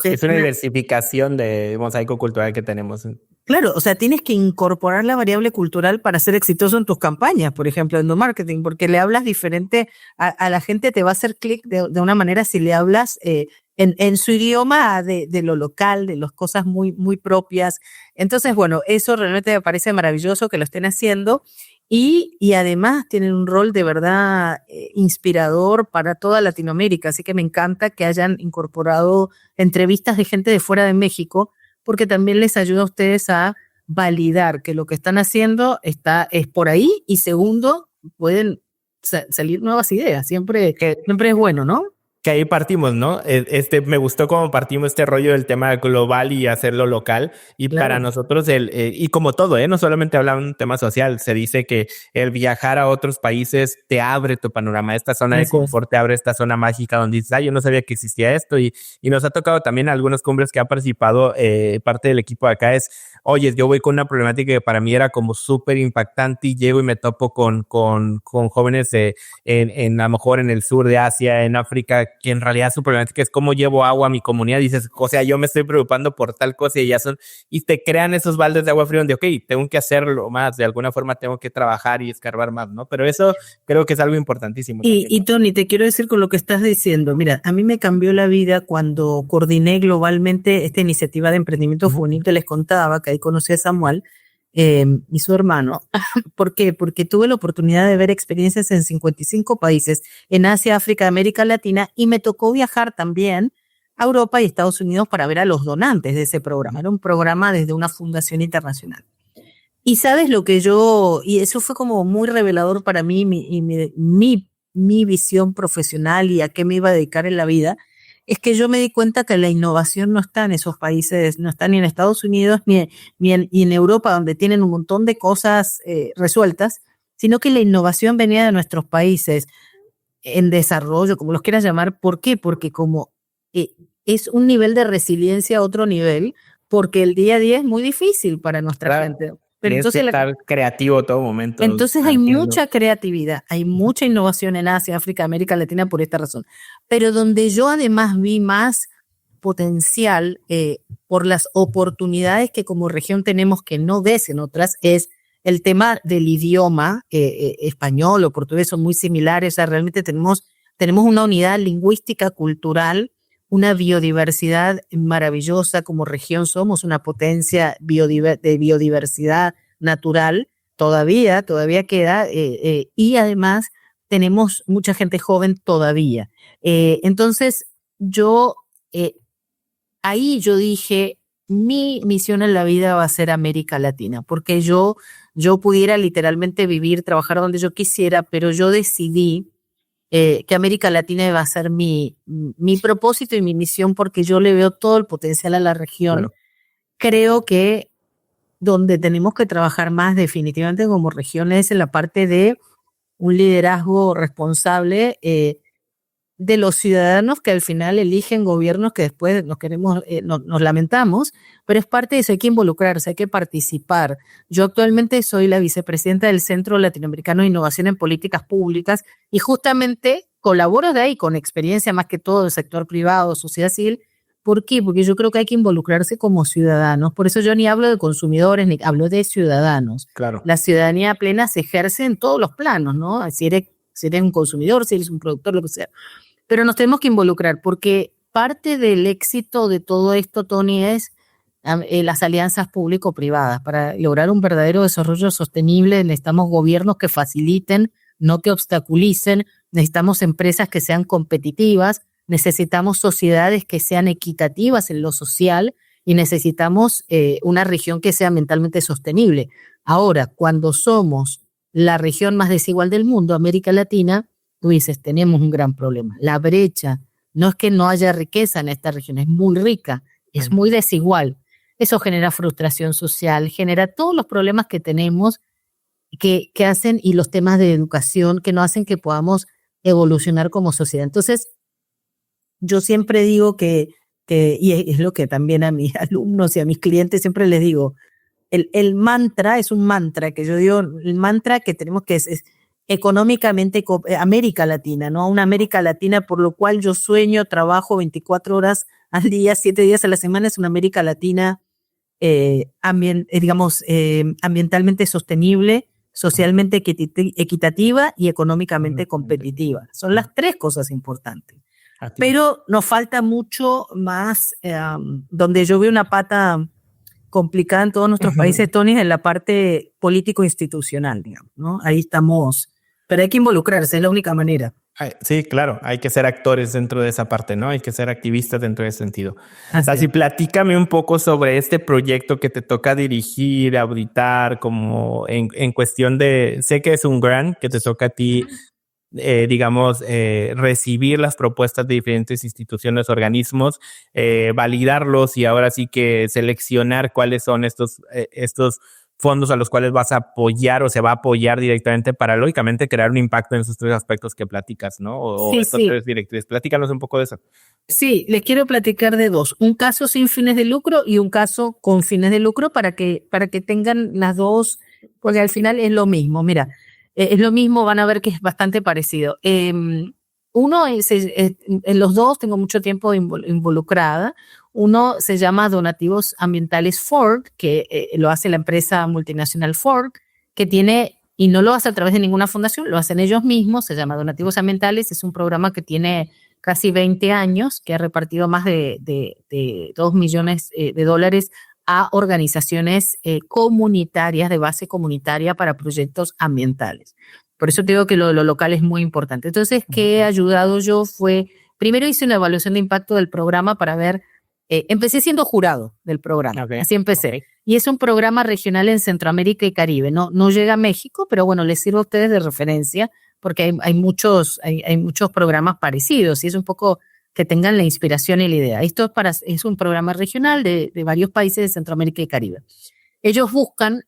diversificación de mosaico cultural que tenemos. Claro, o sea, tienes que incorporar la variable cultural para ser exitoso en tus campañas, por ejemplo, en tu marketing, porque le hablas diferente a la gente, te va a hacer clic de una manera si le hablas en su idioma de lo local, de las cosas muy, muy propias. Entonces, bueno, eso realmente me parece maravilloso que lo estén haciendo. y además tienen un rol de verdad inspirador para toda Latinoamérica. Así que me encanta que hayan incorporado entrevistas de gente de fuera de México, porque también les ayuda a ustedes a validar que lo que están haciendo es por ahí, y segundo, pueden salir nuevas ideas. Siempre es bueno, ¿no? Que ahí partimos, ¿no? Me gustó cómo partimos este rollo del tema global y hacerlo local. Y Claro. para nosotros, y como todo, no solamente hablar de un tema social, se dice que el viajar a otros países te abre tu panorama. Esta zona de confort te abre esta zona mágica donde dices, yo no sabía que existía esto. Y nos ha tocado también algunas cumbres que ha participado parte del equipo de acá es, oye, yo voy con una problemática que para mí era como súper impactante y llego y me topo con jóvenes a lo mejor en el sur de Asia, en África, que en realidad su problemática es cómo llevo agua a mi comunidad. Dices, o sea, yo me estoy preocupando por tal cosa y te crean esos baldes de agua fría donde, ok, tengo que hacerlo más, de alguna forma tengo que trabajar y escarbar más, ¿no? Pero eso creo que es algo importantísimo. Y Tony, te quiero decir con lo que estás diciendo, mira, a mí me cambió la vida cuando coordiné globalmente esta iniciativa de emprendimiento juvenil que les contaba, que ahí conocí a Samuel y su hermano. ¿Por qué? Porque tuve la oportunidad de ver experiencias en 55 países, en Asia, África, América Latina, y me tocó viajar también a Europa y Estados Unidos para ver a los donantes de ese programa. Era un programa desde una fundación internacional. Y sabes lo que y eso fue como muy revelador para mí, mi visión profesional y a qué me iba a dedicar en la vida, es que yo me di cuenta que la innovación no está en esos países, no está ni en Estados Unidos ni en Europa, donde tienen un montón de cosas resueltas, sino que la innovación venía de nuestros países en desarrollo, como los quieras llamar. ¿Por qué? Porque como es un nivel de resiliencia a otro nivel, porque el día a día es muy difícil para nuestra gente. Pero entonces estar creativo todo momento. Entonces hay mucha creatividad, hay mucha innovación en Asia, África, América Latina por esta razón. Pero donde yo además vi más potencial por las oportunidades que como región tenemos que no ves en otras, es el tema del idioma. Español o portugués son muy similares. O sea, realmente tenemos una unidad lingüística, cultural, una biodiversidad maravillosa. Como región somos una potencia de biodiversidad natural, todavía queda, y además tenemos mucha gente joven todavía. Entonces ahí yo dije, mi misión en la vida va a ser América Latina, porque yo pudiera literalmente vivir, trabajar donde yo quisiera, pero yo decidí que América Latina iba a ser mi propósito y mi misión, porque yo le veo todo el potencial a la región. Bueno. Creo que donde tenemos que trabajar más definitivamente como región es en la parte de un liderazgo responsable de los ciudadanos, que al final eligen gobiernos que después nos lamentamos, pero es parte de eso. Hay que involucrarse, hay que participar. Yo actualmente soy la vicepresidenta del Centro Latinoamericano de Innovación en Políticas Públicas y justamente colaboro de ahí con experiencia más que todo del sector privado, sociedad civil. ¿Por qué? Porque yo creo que hay que involucrarse como ciudadanos. Por eso yo ni hablo de consumidores, ni hablo de ciudadanos. Claro. La ciudadanía plena se ejerce en todos los planos, ¿no? Si eres un consumidor, si eres un productor, lo que sea. Pero nos tenemos que involucrar, porque parte del éxito de todo esto, Tony, es las alianzas público-privadas. Para lograr un verdadero desarrollo sostenible necesitamos gobiernos que faciliten, no que obstaculicen. Necesitamos empresas que sean competitivas. Necesitamos sociedades que sean equitativas en lo social y necesitamos una región que sea ambientalmente sostenible. Ahora, cuando somos la región más desigual del mundo, América Latina, tú dices, tenemos un gran problema. La brecha, no es que no haya riqueza en esta región, es muy rica, es muy desigual. Eso genera frustración social, genera todos los problemas que tenemos que hacen, y los temas de educación que no hacen que podamos evolucionar como sociedad. Entonces, yo siempre digo y es lo que también a mis alumnos y a mis clientes siempre les digo, el mantra es un mantra que yo digo, el mantra que tenemos que es económicamente América Latina, ¿no? Una América Latina por lo cual yo sueño, trabajo 24 horas al día, 7 días a la semana, es una América Latina ambientalmente sostenible, socialmente equitativa y económicamente competitiva. Son las tres cosas importantes. Pero nos falta mucho más, donde yo veo una pata complicada en todos nuestros países, Tony, en la parte político-institucional, digamos, ¿no? Ahí estamos, pero hay que involucrarse, es la única manera. Sí, claro, hay que ser actores dentro de esa parte, ¿no? Hay que ser activistas dentro de ese sentido. Así, platícame un poco sobre este proyecto que te toca dirigir, auditar, como en cuestión de, sé que es un grant que te toca a ti, digamos, recibir las propuestas de diferentes instituciones, organismos, validarlos y ahora sí que seleccionar cuáles son estos fondos a los cuales vas a apoyar o se va a apoyar directamente para, lógicamente, crear un impacto en esos tres aspectos que platicas, ¿no? O sí, estas tres directrices. Platícanos un poco de eso. Sí, les quiero platicar de dos. Un caso sin fines de lucro y un caso con fines de lucro para que tengan las dos, porque al final es lo mismo. Mira, es lo mismo, van a ver que es bastante parecido. Uno es, en los dos tengo mucho tiempo involucrada. Uno se llama Donativos Ambientales Ford, que lo hace la empresa multinacional Ford, que tiene, y no lo hace a través de ninguna fundación, lo hacen ellos mismos, se llama Donativos Ambientales, es un programa que tiene casi 20 años, que ha repartido más de 2 millones de dólares a organizaciones comunitarias, de base comunitaria para proyectos ambientales. Por eso te digo que lo local es muy importante. Entonces, ¿qué he ayudado yo? Primero hice una evaluación de impacto del programa para ver, empecé siendo jurado del programa, así empecé. Y es un programa regional en Centroamérica y Caribe, no llega a México, pero bueno, les sirve a ustedes de referencia, porque hay muchos programas parecidos y es un poco que tengan la inspiración y la idea. Esto es un programa regional de varios países de Centroamérica y Caribe. Ellos buscan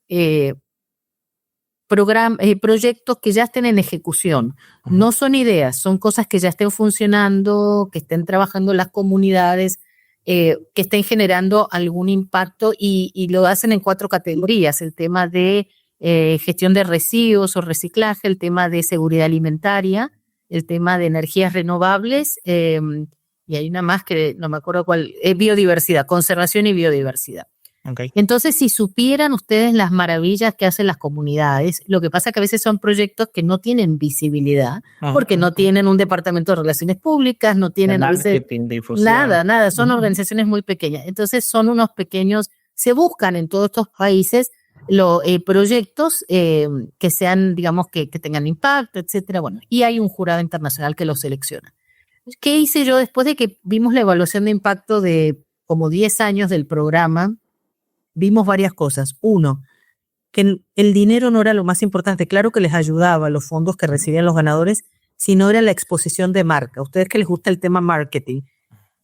proyectos que ya estén en ejecución. No son ideas, son cosas que ya estén funcionando, que estén trabajando las comunidades, que estén generando algún impacto y lo hacen en 4 categorías. El tema de gestión de residuos o reciclaje, el tema de seguridad alimentaria, el tema de energías renovables y hay una más que no me acuerdo cuál, biodiversidad, conservación y biodiversidad. Okay. Entonces, si supieran ustedes las maravillas que hacen las comunidades, lo que pasa es que a veces son proyectos que no tienen visibilidad, porque no tienen un departamento de relaciones públicas, no tienen a veces nada, son organizaciones muy pequeñas. Entonces, son unos pequeños, se buscan en todos estos países proyectos que sean, digamos, que tengan impacto, etcétera. Bueno, y hay un jurado internacional que los selecciona. ¿Qué hice yo después de que vimos la evaluación de impacto de como 10 años del programa? Vimos varias cosas. Uno, que el dinero no era lo más importante. Claro que les ayudaba los fondos que recibían los ganadores, sino era la exposición de marca. A ustedes que les gusta el tema marketing,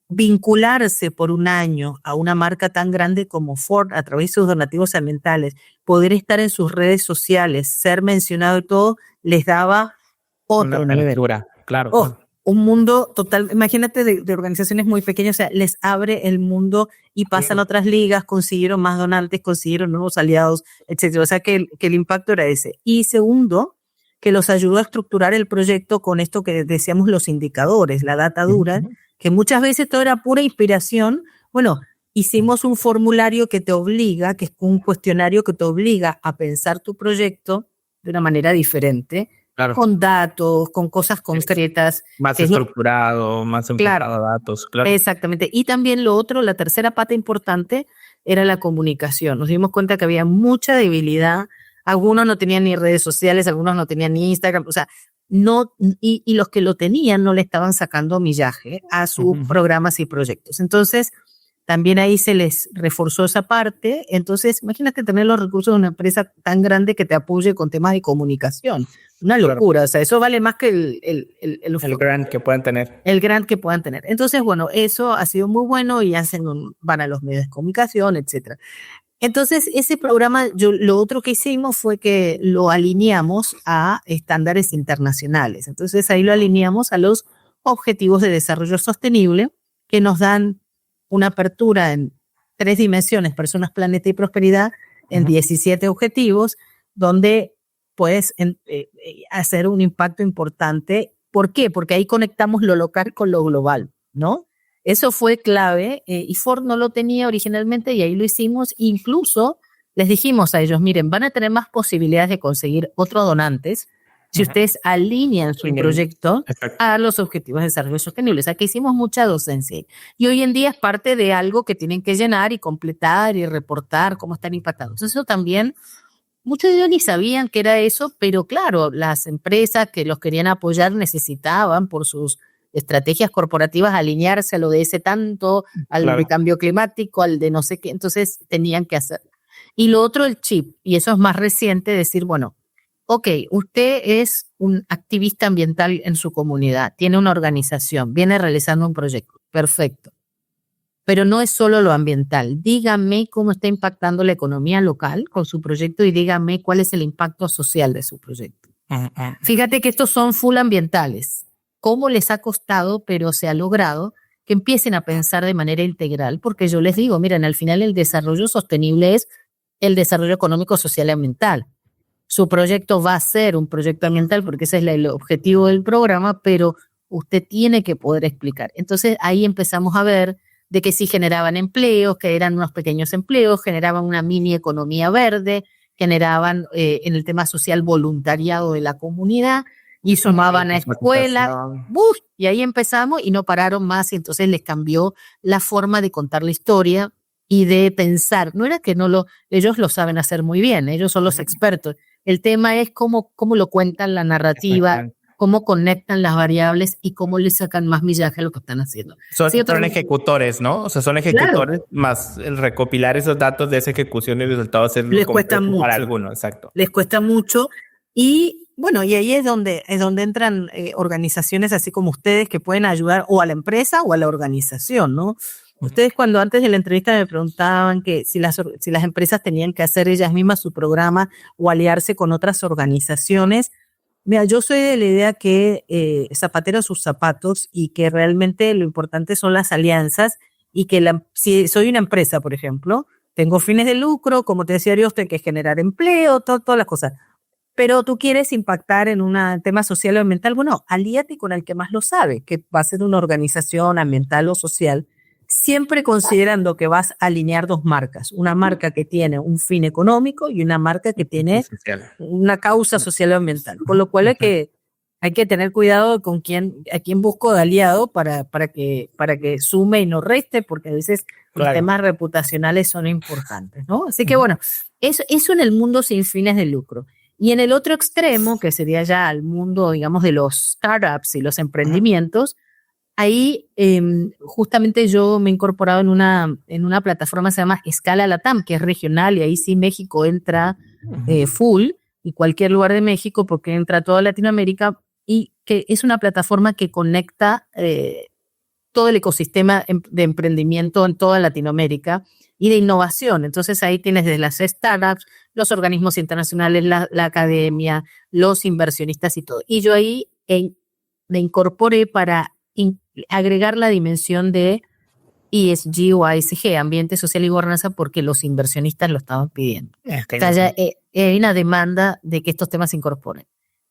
vincularse por un año a una marca tan grande como Ford a través de sus donativos ambientales, poder estar en sus redes sociales, ser mencionado y todo, les daba otra apertura, claro. Un mundo total, imagínate de organizaciones muy pequeñas, o sea, les abre el mundo y pasan a otras ligas, consiguieron más donantes, consiguieron nuevos aliados, etcétera. O sea, que el impacto era ese. Y segundo, que los ayudó a estructurar el proyecto con esto que decíamos los indicadores, la data dura, que muchas veces todo era pura inspiración. Bueno, hicimos un formulario que te obliga, que es un cuestionario que te obliga a pensar tu proyecto de una manera diferente. Claro. Con datos, con cosas concretas. Más estructurado, más enfocado a datos. Claro. Exactamente. Y también lo otro, la tercera pata importante era la comunicación. Nos dimos cuenta que había mucha debilidad. Algunos no tenían ni redes sociales, algunos no tenían ni Instagram. O sea, y los que lo tenían no le estaban sacando millaje a sus programas y proyectos. Entonces, también ahí se les reforzó esa parte. Entonces, imagínate tener los recursos de una empresa tan grande que te apoye con temas de comunicación. Una locura. Claro. O sea, eso vale más que el grant que puedan tener. El grant que puedan tener. Entonces, bueno, eso ha sido muy bueno y van a los medios de comunicación, etcétera. Entonces, ese programa, lo otro que hicimos fue que lo alineamos a estándares internacionales. Entonces, ahí lo alineamos a los Objetivos de Desarrollo Sostenible, que nos dan una apertura en 3 dimensiones, personas, planeta y prosperidad, en 17 objetivos, donde puedes hacer un impacto importante. ¿Por qué? Porque ahí conectamos lo local con lo global, ¿no? Eso fue clave y Ford no lo tenía originalmente y ahí lo hicimos. Incluso les dijimos a ellos, miren, van a tener más posibilidades de conseguir otros donantes, si ustedes alinean su proyecto Exacto. a los objetivos de desarrollo sostenible. O sea, que hicimos mucha docencia. Y hoy en día es parte de algo que tienen que llenar y completar y reportar cómo están impactados. Entonces, eso también, muchos de ellos ni sabían que era eso, pero claro, las empresas que los querían apoyar necesitaban, por sus estrategias corporativas, alinearse a lo de ese tanto, al de cambio climático, al de no sé qué. Entonces, tenían que hacer. Y lo otro, el chip, y eso es más reciente, decir, bueno, ok, usted es un activista ambiental en su comunidad, tiene una organización, viene realizando un proyecto, perfecto. Pero no es solo lo ambiental. Dígame cómo está impactando la economía local con su proyecto y dígame cuál es el impacto social de su proyecto. Fíjate que estos son full ambientales. ¿Cómo les ha costado, pero se ha logrado que empiecen a pensar de manera integral? Porque yo les digo, miren, al final el desarrollo sostenible es el desarrollo económico, social y ambiental. Su proyecto va a ser un proyecto ambiental porque ese es el objetivo del programa, pero usted tiene que poder explicar. Entonces ahí empezamos a ver de que sí generaban empleos, que eran unos pequeños empleos, generaban una mini economía verde, generaban en el tema social voluntariado de la comunidad y sumaban a escuelas. Y ahí empezamos y no pararon más y entonces les cambió la forma de contar la historia y de pensar. No era que ellos lo saben hacer muy bien, ellos son los expertos. El tema es cómo lo cuentan la narrativa, cómo conectan las variables y cómo le sacan más millaje a lo que están haciendo. Son ejecutores, ¿no? O sea, son ejecutores, más el recopilar esos datos de esa ejecución y resultados les cuesta mucho. Para algunos, exacto. Les cuesta mucho. Y bueno, y ahí es donde entran organizaciones así como ustedes que pueden ayudar o a la empresa o a la organización, ¿no? Ustedes cuando antes de la entrevista me preguntaban que si las empresas tenían que hacer ellas mismas su programa o aliarse con otras organizaciones. Mira, yo soy de la idea que zapatero a sus zapatos y que realmente lo importante son las alianzas y que si soy una empresa, por ejemplo, tengo fines de lucro, como te decía Dios, tengo que generar empleo, todas las cosas. Pero tú quieres impactar en un tema social o ambiental, bueno, alíate con el que más lo sabe, que va a ser una organización ambiental o social, siempre considerando que vas a alinear dos marcas, una marca que tiene un fin económico y una marca que tiene una causa social o ambiental, con lo cual hay que tener cuidado con a quién busco de aliado para que sume y no reste, porque a veces los temas reputacionales son importantes, ¿no? Así que bueno, eso en el mundo sin fines de lucro. Y en el otro extremo, que sería ya el mundo, digamos, de los startups y los emprendimientos, ahí justamente yo me he incorporado en una plataforma que se llama Escala Latam, que es regional, y ahí sí México entra full, y cualquier lugar de México, porque entra toda Latinoamérica, y que es una plataforma que conecta todo el ecosistema de emprendimiento en toda Latinoamérica y de innovación. Entonces ahí tienes desde las startups, los organismos internacionales, la academia, los inversionistas y todo. Y yo ahí me incorporé para agregar la dimensión de ESG o ASG, ambiente social y gobernanza, porque los inversionistas lo estaban pidiendo. O sea, ya hay una demanda de que estos temas se incorporen.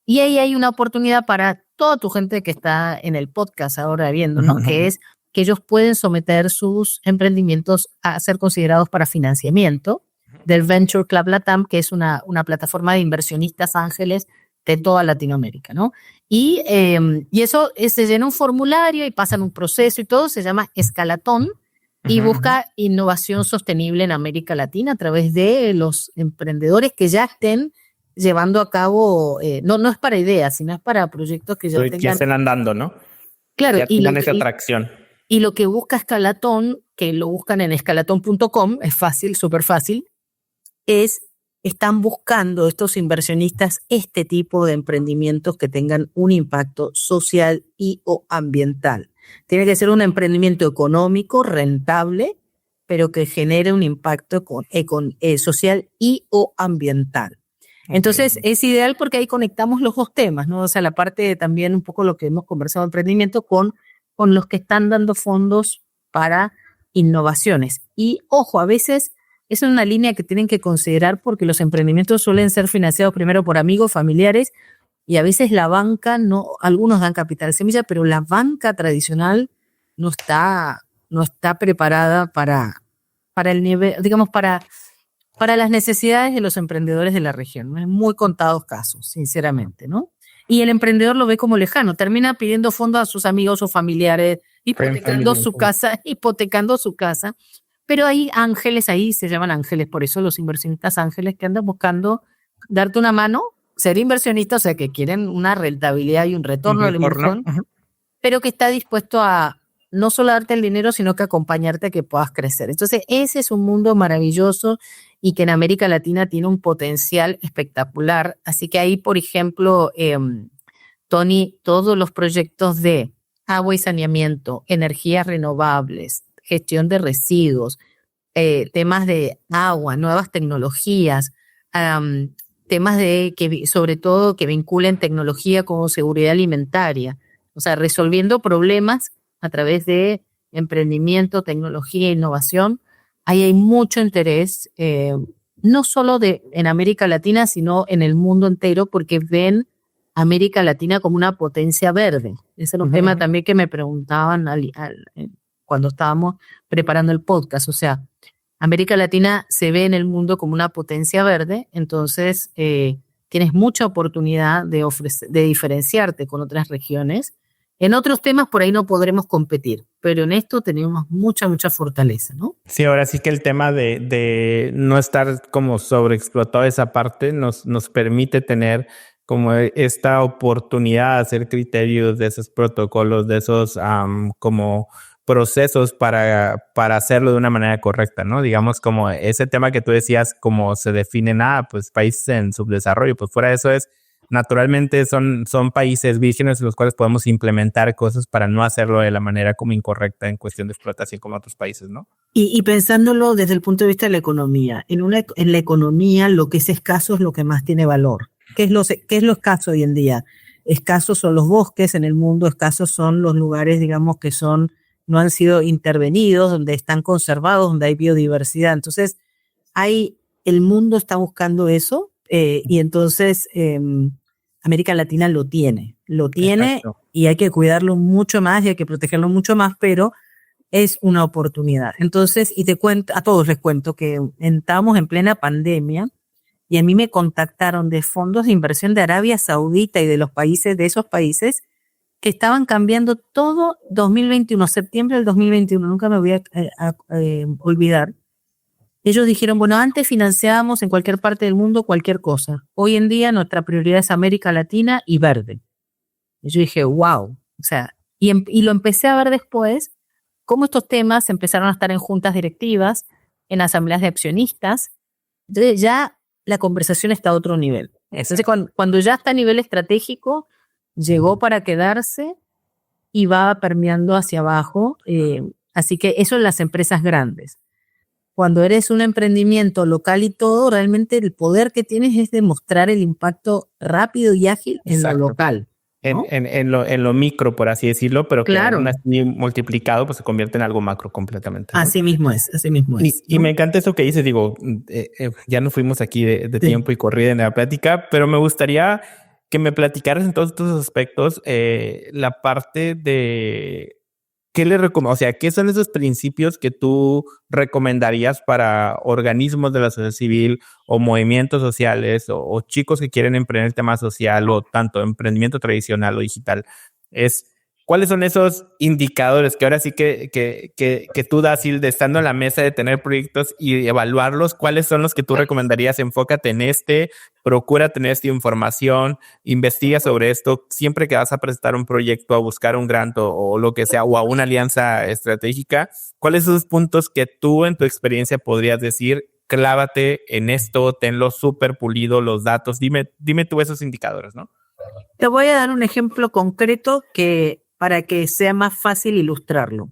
Y ahí hay una oportunidad para toda tu gente que está en el podcast ahora viendo, ¿no? Que es que ellos pueden someter sus emprendimientos a ser considerados para financiamiento del Venture Club Latam, que es una plataforma de inversionistas ángeles de toda Latinoamérica, ¿no? Y eso se llena un formulario y pasan un proceso y todo, se llama Escalatón y busca innovación sostenible en América Latina a través de los emprendedores que ya estén llevando a cabo, no es para ideas, sino es para proyectos que ya tengan. Ya estén andando, ¿no? Claro, ya tengan esa atracción. Y lo que busca Escalatón, que lo buscan en escalatón.com, es fácil, súper fácil, están buscando estos inversionistas este tipo de emprendimientos que tengan un impacto social y o ambiental. Tiene que ser un emprendimiento económico, rentable, pero que genere un impacto social y o ambiental. Entonces, es ideal porque ahí conectamos los dos temas, ¿no? O sea, la parte de también un poco lo que hemos conversado de emprendimiento con los que están dando fondos para innovaciones. Y, ojo, a veces es una línea que tienen que considerar porque los emprendimientos suelen ser financiados primero por amigos, familiares, y a veces la banca, algunos dan capital semilla, pero la banca tradicional no está preparada para el nivel, digamos, para las necesidades de los emprendedores de la región. En muy contados casos, sinceramente, ¿no? y el emprendedor lo ve como lejano, termina pidiendo fondos a sus amigos o familiares, hipotecando su casa, pero hay ángeles ahí, se llaman ángeles, por eso los inversionistas ángeles que andan buscando darte una mano, ser inversionistas, o sea, que quieren una rentabilidad y un retorno de la inversión, pero que está dispuesto a no solo darte el dinero, sino que acompañarte a que puedas crecer. Entonces, ese es un mundo maravilloso y que en América Latina tiene un potencial espectacular. Así que ahí, por ejemplo, Tony, todos los proyectos de agua y saneamiento, energías renovables, gestión de residuos, temas de agua, nuevas tecnologías, temas sobre todo que vinculen tecnología con seguridad alimentaria, o sea, resolviendo problemas a través de emprendimiento, tecnología e innovación. Ahí hay mucho interés, no solo en América Latina, sino en el mundo entero, porque ven América Latina como una potencia verde. Ese era un tema también que me preguntaban cuando estábamos preparando el podcast. O sea, América Latina se ve en el mundo como una potencia verde, entonces tienes mucha oportunidad de diferenciarte con otras regiones. En otros temas por ahí no podremos competir, pero en esto tenemos mucha fortaleza, ¿no? Sí, ahora sí que el tema de no estar como sobreexplotado esa parte nos permite tener como esta oportunidad de hacer criterios de esos protocolos, de esos como procesos para hacerlo de una manera correcta, ¿no? Digamos como ese tema que tú decías, como se definen, pues países en subdesarrollo, pues fuera de eso naturalmente son países vírgenes en los cuales podemos implementar cosas para no hacerlo de la manera como incorrecta en cuestión de explotación como otros países, ¿no? Y pensándolo desde el punto de vista de la economía, en la economía lo que es escaso es lo que más tiene valor. ¿Qué es lo escaso hoy en día? Escasos son los bosques en el mundo, escasos son los lugares, digamos, que no han sido intervenidos, donde están conservados, donde hay biodiversidad. Entonces, el mundo está buscando eso. Y entonces América Latina lo tiene Exacto. Y hay que cuidarlo mucho más y hay que protegerlo mucho más, pero es una oportunidad. Entonces, a todos les cuento que entramos en plena pandemia y a mí me contactaron de fondos de inversión de Arabia Saudita y de esos países que estaban cambiando todo 2021, septiembre del 2021, nunca me voy a olvidar. Ellos dijeron, bueno, antes financiábamos en cualquier parte del mundo cualquier cosa. Hoy en día nuestra prioridad es América Latina y verde. Y yo dije, wow. O sea, y lo empecé a ver después, cómo estos temas empezaron a estar en juntas directivas, en asambleas de accionistas. Entonces ya la conversación está a otro nivel. Entonces cuando ya está a nivel estratégico, llegó para quedarse y va permeando hacia abajo. Así que eso en las empresas grandes. Cuando eres un emprendimiento local y todo, realmente el poder que tienes es demostrar el impacto rápido y ágil en Exacto. Lo local, ¿no? En lo micro, por así decirlo, pero claro. Que así multiplicado pues se convierte en algo macro completamente, ¿no? Así mismo es. Y me encanta eso que dices, digo, ya nos fuimos aquí de tiempo y corrida en la plática, pero me gustaría que me platicaras en todos estos aspectos la parte de... O sea, ¿qué son esos principios que tú recomendarías para organismos de la sociedad civil o movimientos sociales o chicos que quieren emprender el tema social o tanto emprendimiento tradicional o digital? ¿Cuáles son esos indicadores que ahora sí que tú das, de estando en la mesa de tener proyectos y evaluarlos? ¿Cuáles son los que tú recomendarías? Enfócate en procura tener esta información, investiga sobre esto. Siempre que vas a presentar un proyecto, a buscar un grant o lo que sea, o a una alianza estratégica, ¿cuáles son los puntos que tú en tu experiencia podrías decir, clávate en esto, tenlo súper pulido, los datos? Dime tú esos indicadores, ¿no? Te voy a dar un ejemplo concreto para que sea más fácil ilustrarlo.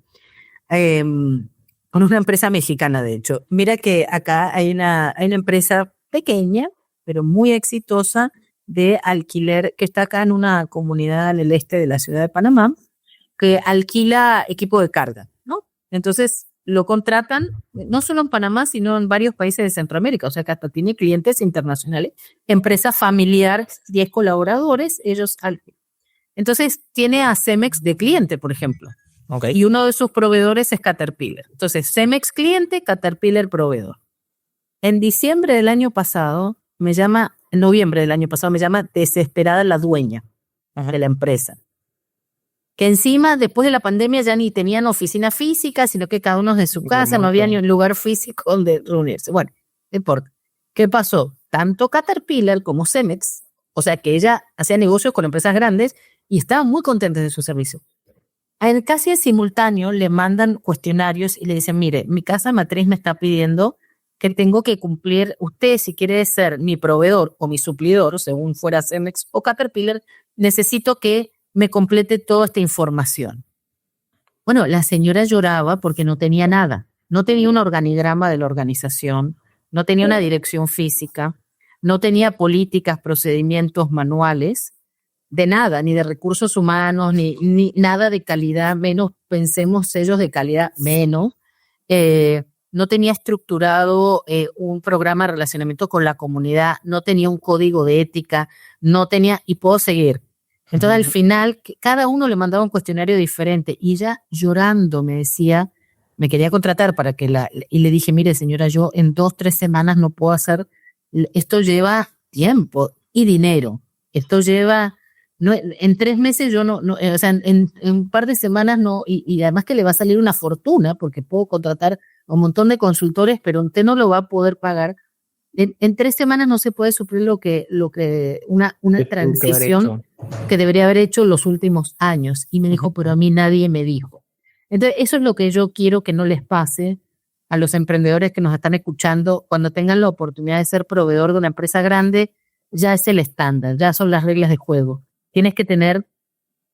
Con una empresa mexicana, de hecho. Mira que acá hay una empresa pequeña, pero muy exitosa, de alquiler, que está acá en una comunidad en el este de la ciudad de Panamá, que alquila equipo de carga, ¿no? Entonces lo contratan, no solo en Panamá, sino en varios países de Centroamérica, o sea que hasta tiene clientes internacionales, empresa familiar, 10 colaboradores, ellos alquilan. Entonces tiene a Cemex de cliente, por ejemplo. Okay. Y uno de sus proveedores es Caterpillar. Entonces, Cemex cliente, Caterpillar proveedor. En noviembre del año pasado, me llama desesperada la dueña. de la empresa. Que encima, después de la pandemia, ya ni tenían oficina física, sino que cada uno de su casa, no había ni un lugar físico donde reunirse. Bueno, no importa. ¿Qué pasó? Tanto Caterpillar como Cemex, o sea que ella hacía negocios con empresas grandes y estaban muy contentos de su servicio. Casi en simultáneo le mandan cuestionarios y le dicen, mire, mi casa matriz me está pidiendo que tengo que cumplir, usted si quiere ser mi proveedor o mi suplidor, según fuera Cemex o Caterpillar, necesito que me complete toda esta información. Bueno, la señora lloraba porque no tenía nada. No tenía un organigrama de la organización, no tenía una dirección física, no tenía políticas, procedimientos, manuales, de nada, ni de recursos humanos, ni nada de calidad, menos, pensemos, sellos de calidad, menos. No tenía estructurado un programa de relacionamiento con la comunidad, no tenía un código de ética, no tenía, y puedo seguir. Entonces, al final, cada uno le mandaba un cuestionario diferente y ella llorando me decía, me quería contratar para que y le dije, mire señora, yo en 2-3 semanas no puedo hacer, esto lleva tiempo y dinero, esto lleva, no, en 3 meses yo no o sea, en un par de semanas no, y además que le va a salir una fortuna porque puedo contratar a un montón de consultores, pero usted no lo va a poder pagar. En 3 semanas no se puede suplir lo que una transición que debería haber hecho los últimos años. Y me dijo, pero a mí nadie me dijo. Entonces, eso es lo que yo quiero que no les pase a los emprendedores que nos están escuchando. Cuando tengan la oportunidad de ser proveedor de una empresa grande, ya es el estándar, ya son las reglas de juego. Tienes que tener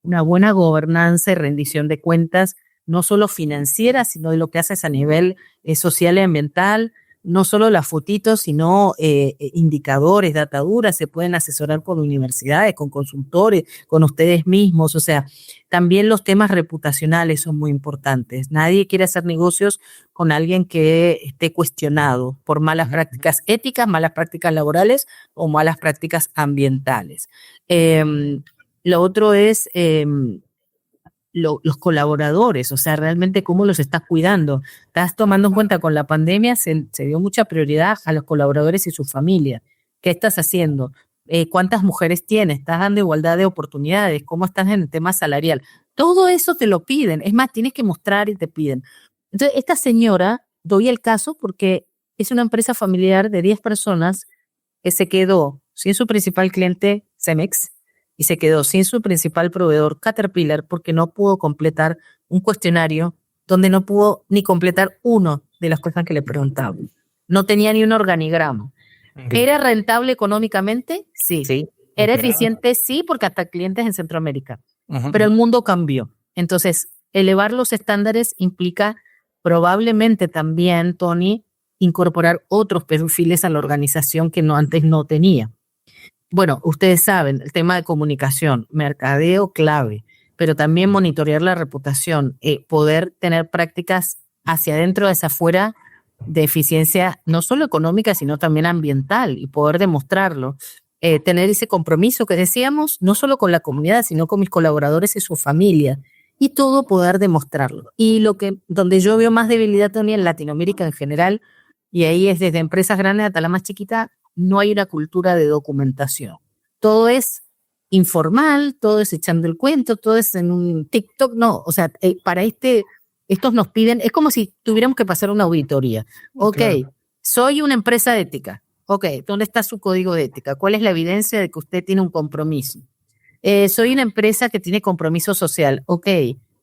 una buena gobernanza y rendición de cuentas, no solo financiera, sino de lo que haces a nivel social y ambiental. No solo las fotitos, sino indicadores, dataduras, se pueden asesorar con universidades, con consultores, con ustedes mismos. O sea, también los temas reputacionales son muy importantes. Nadie quiere hacer negocios con alguien que esté cuestionado por malas prácticas éticas, malas prácticas laborales o malas prácticas ambientales. Lo otro es los colaboradores, o sea, realmente cómo los estás cuidando. Estás tomando en cuenta con la pandemia, se dio mucha prioridad a los colaboradores y sus familias. ¿Qué estás haciendo? ¿Cuántas mujeres tienes? ¿Estás dando igualdad de oportunidades? ¿Cómo estás en el tema salarial? Todo eso te lo piden. Es más, tienes que mostrar y te piden. Entonces, esta señora, doy el caso porque es una empresa familiar de 10 personas que se quedó sin su principal cliente, Cemex, y se quedó sin su principal proveedor, Caterpillar, porque no pudo completar un cuestionario donde no pudo ni completar uno de las cosas que le preguntaban. No tenía ni un organigrama. Okay. ¿Era rentable económicamente? Sí. ¿Era eficiente? Sí, porque hasta clientes en Centroamérica. Pero el mundo cambió. Entonces, elevar los estándares implica probablemente también, Tony, incorporar otros perfiles a la organización que antes no tenía. Bueno, ustedes saben, el tema de comunicación, mercadeo clave, pero también monitorear la reputación, poder tener prácticas hacia adentro, hacia afuera de eficiencia, no solo económica, sino también ambiental y poder demostrarlo. Tener ese compromiso que decíamos, no solo con la comunidad, sino con mis colaboradores y su familia, y todo poder demostrarlo. Y donde yo veo más debilidad también en Latinoamérica en general, y ahí es desde empresas grandes hasta la más chiquita, no hay una cultura de documentación. Todo es informal, todo es echando el cuento, todo es en un TikTok, no, o sea, para estos nos piden, es como si tuviéramos que pasar una auditoría. Ok, claro. Soy una empresa ética. Ok, ¿dónde está su código de ética? ¿Cuál es la evidencia de que usted tiene un compromiso? Soy una empresa que tiene compromiso social. Ok,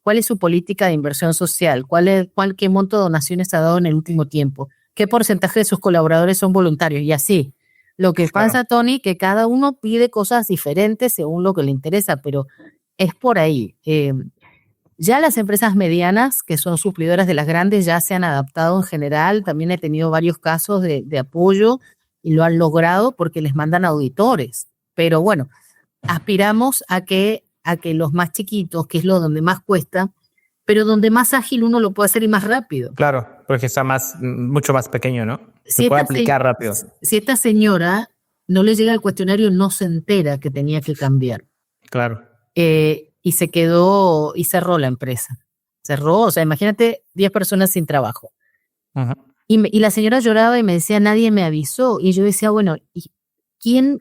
¿cuál es su política de inversión social? ¿Qué monto de donaciones ha dado en el último tiempo? ¿Qué porcentaje de sus colaboradores son voluntarios? Y así. Lo que pasa, Tony, que cada uno pide cosas diferentes según lo que le interesa, pero es por ahí. Ya las empresas medianas, que son suplidoras de las grandes, ya se han adaptado en general. También he tenido varios casos de apoyo y lo han logrado porque les mandan auditores. Pero bueno, aspiramos a que los más chiquitos, que es lo donde más cuesta, pero donde más ágil uno lo puede hacer y más rápido. Claro, porque está mucho más pequeño, ¿no? Se puede aplicar rápido. Si esta señora no le llega el cuestionario, no se entera que tenía que cambiar. Claro. Y se quedó y cerró la empresa. Cerró, o sea, imagínate 10 personas sin trabajo. Uh-huh. Y la señora lloraba y me decía, nadie me avisó. Y yo decía, bueno,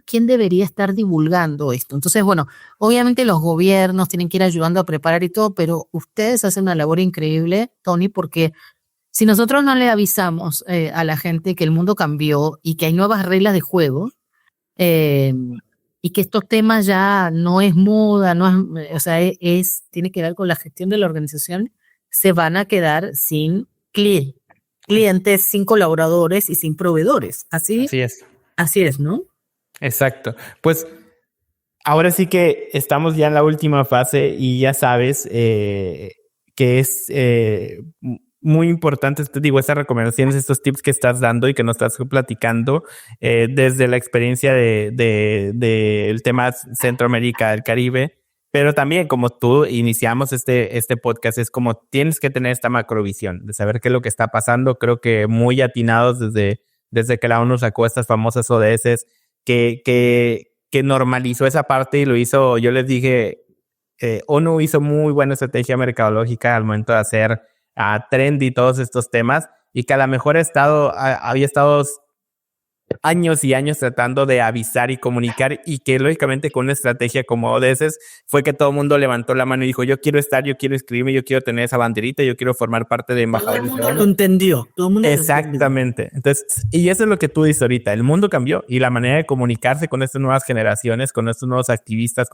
¿quién debería estar divulgando esto? Entonces, bueno, obviamente los gobiernos tienen que ir ayudando a preparar y todo, pero ustedes hacen una labor increíble, Tony, porque si nosotros no le avisamos a la gente que el mundo cambió y que hay nuevas reglas de juego, y que estos temas ya no es moda, no es, o sea, tiene que ver con la gestión de la organización, se van a quedar sin clientes, sin colaboradores y sin proveedores. Así es, ¿no? Exacto. Pues ahora sí que estamos ya en la última fase y ya sabes que es muy importante, te digo, estas recomendaciones, estos tips que estás dando y que nos estás platicando desde la experiencia del tema Centroamérica, del Caribe, pero también como tú iniciamos este podcast, es como tienes que tener esta macrovisión de saber qué es lo que está pasando. Creo que muy atinados desde que la ONU sacó estas famosas ODS, que normalizó esa parte y lo hizo. Yo les dije, ONU hizo muy buena estrategia mercadológica al momento de hacer trendy todos estos temas, y que a lo mejor había estado años y años tratando de avisar y comunicar, y que lógicamente con una estrategia como ODS fue que todo el mundo levantó la mano y dijo, yo quiero estar, yo quiero inscribirme, yo quiero tener esa banderita, yo quiero formar parte de embajadores. Todo el mundo lo entendió. Exactamente. Entonces, y eso es lo que tú dices ahorita, el mundo cambió y la manera de comunicarse con estas nuevas generaciones, con estos nuevos activistas,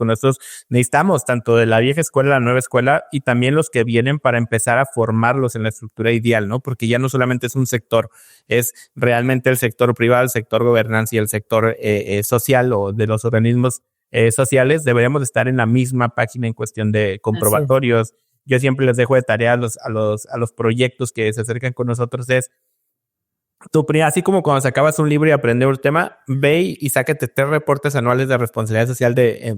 necesitamos tanto de la vieja escuela, la nueva escuela, y también los que vienen para empezar a formarlos en la estructura ideal, ¿no? Porque ya no solamente es un sector, es realmente el sector privado, el sector gobernanza y el sector social, o de los organismos sociales. Deberíamos estar en la misma página en cuestión de comprobatorios. Yo siempre les dejo de tarea a los proyectos que se acercan con nosotros, es así como cuando sacabas un libro y aprender un tema, ve y sácate 3 reportes anuales de responsabilidad social de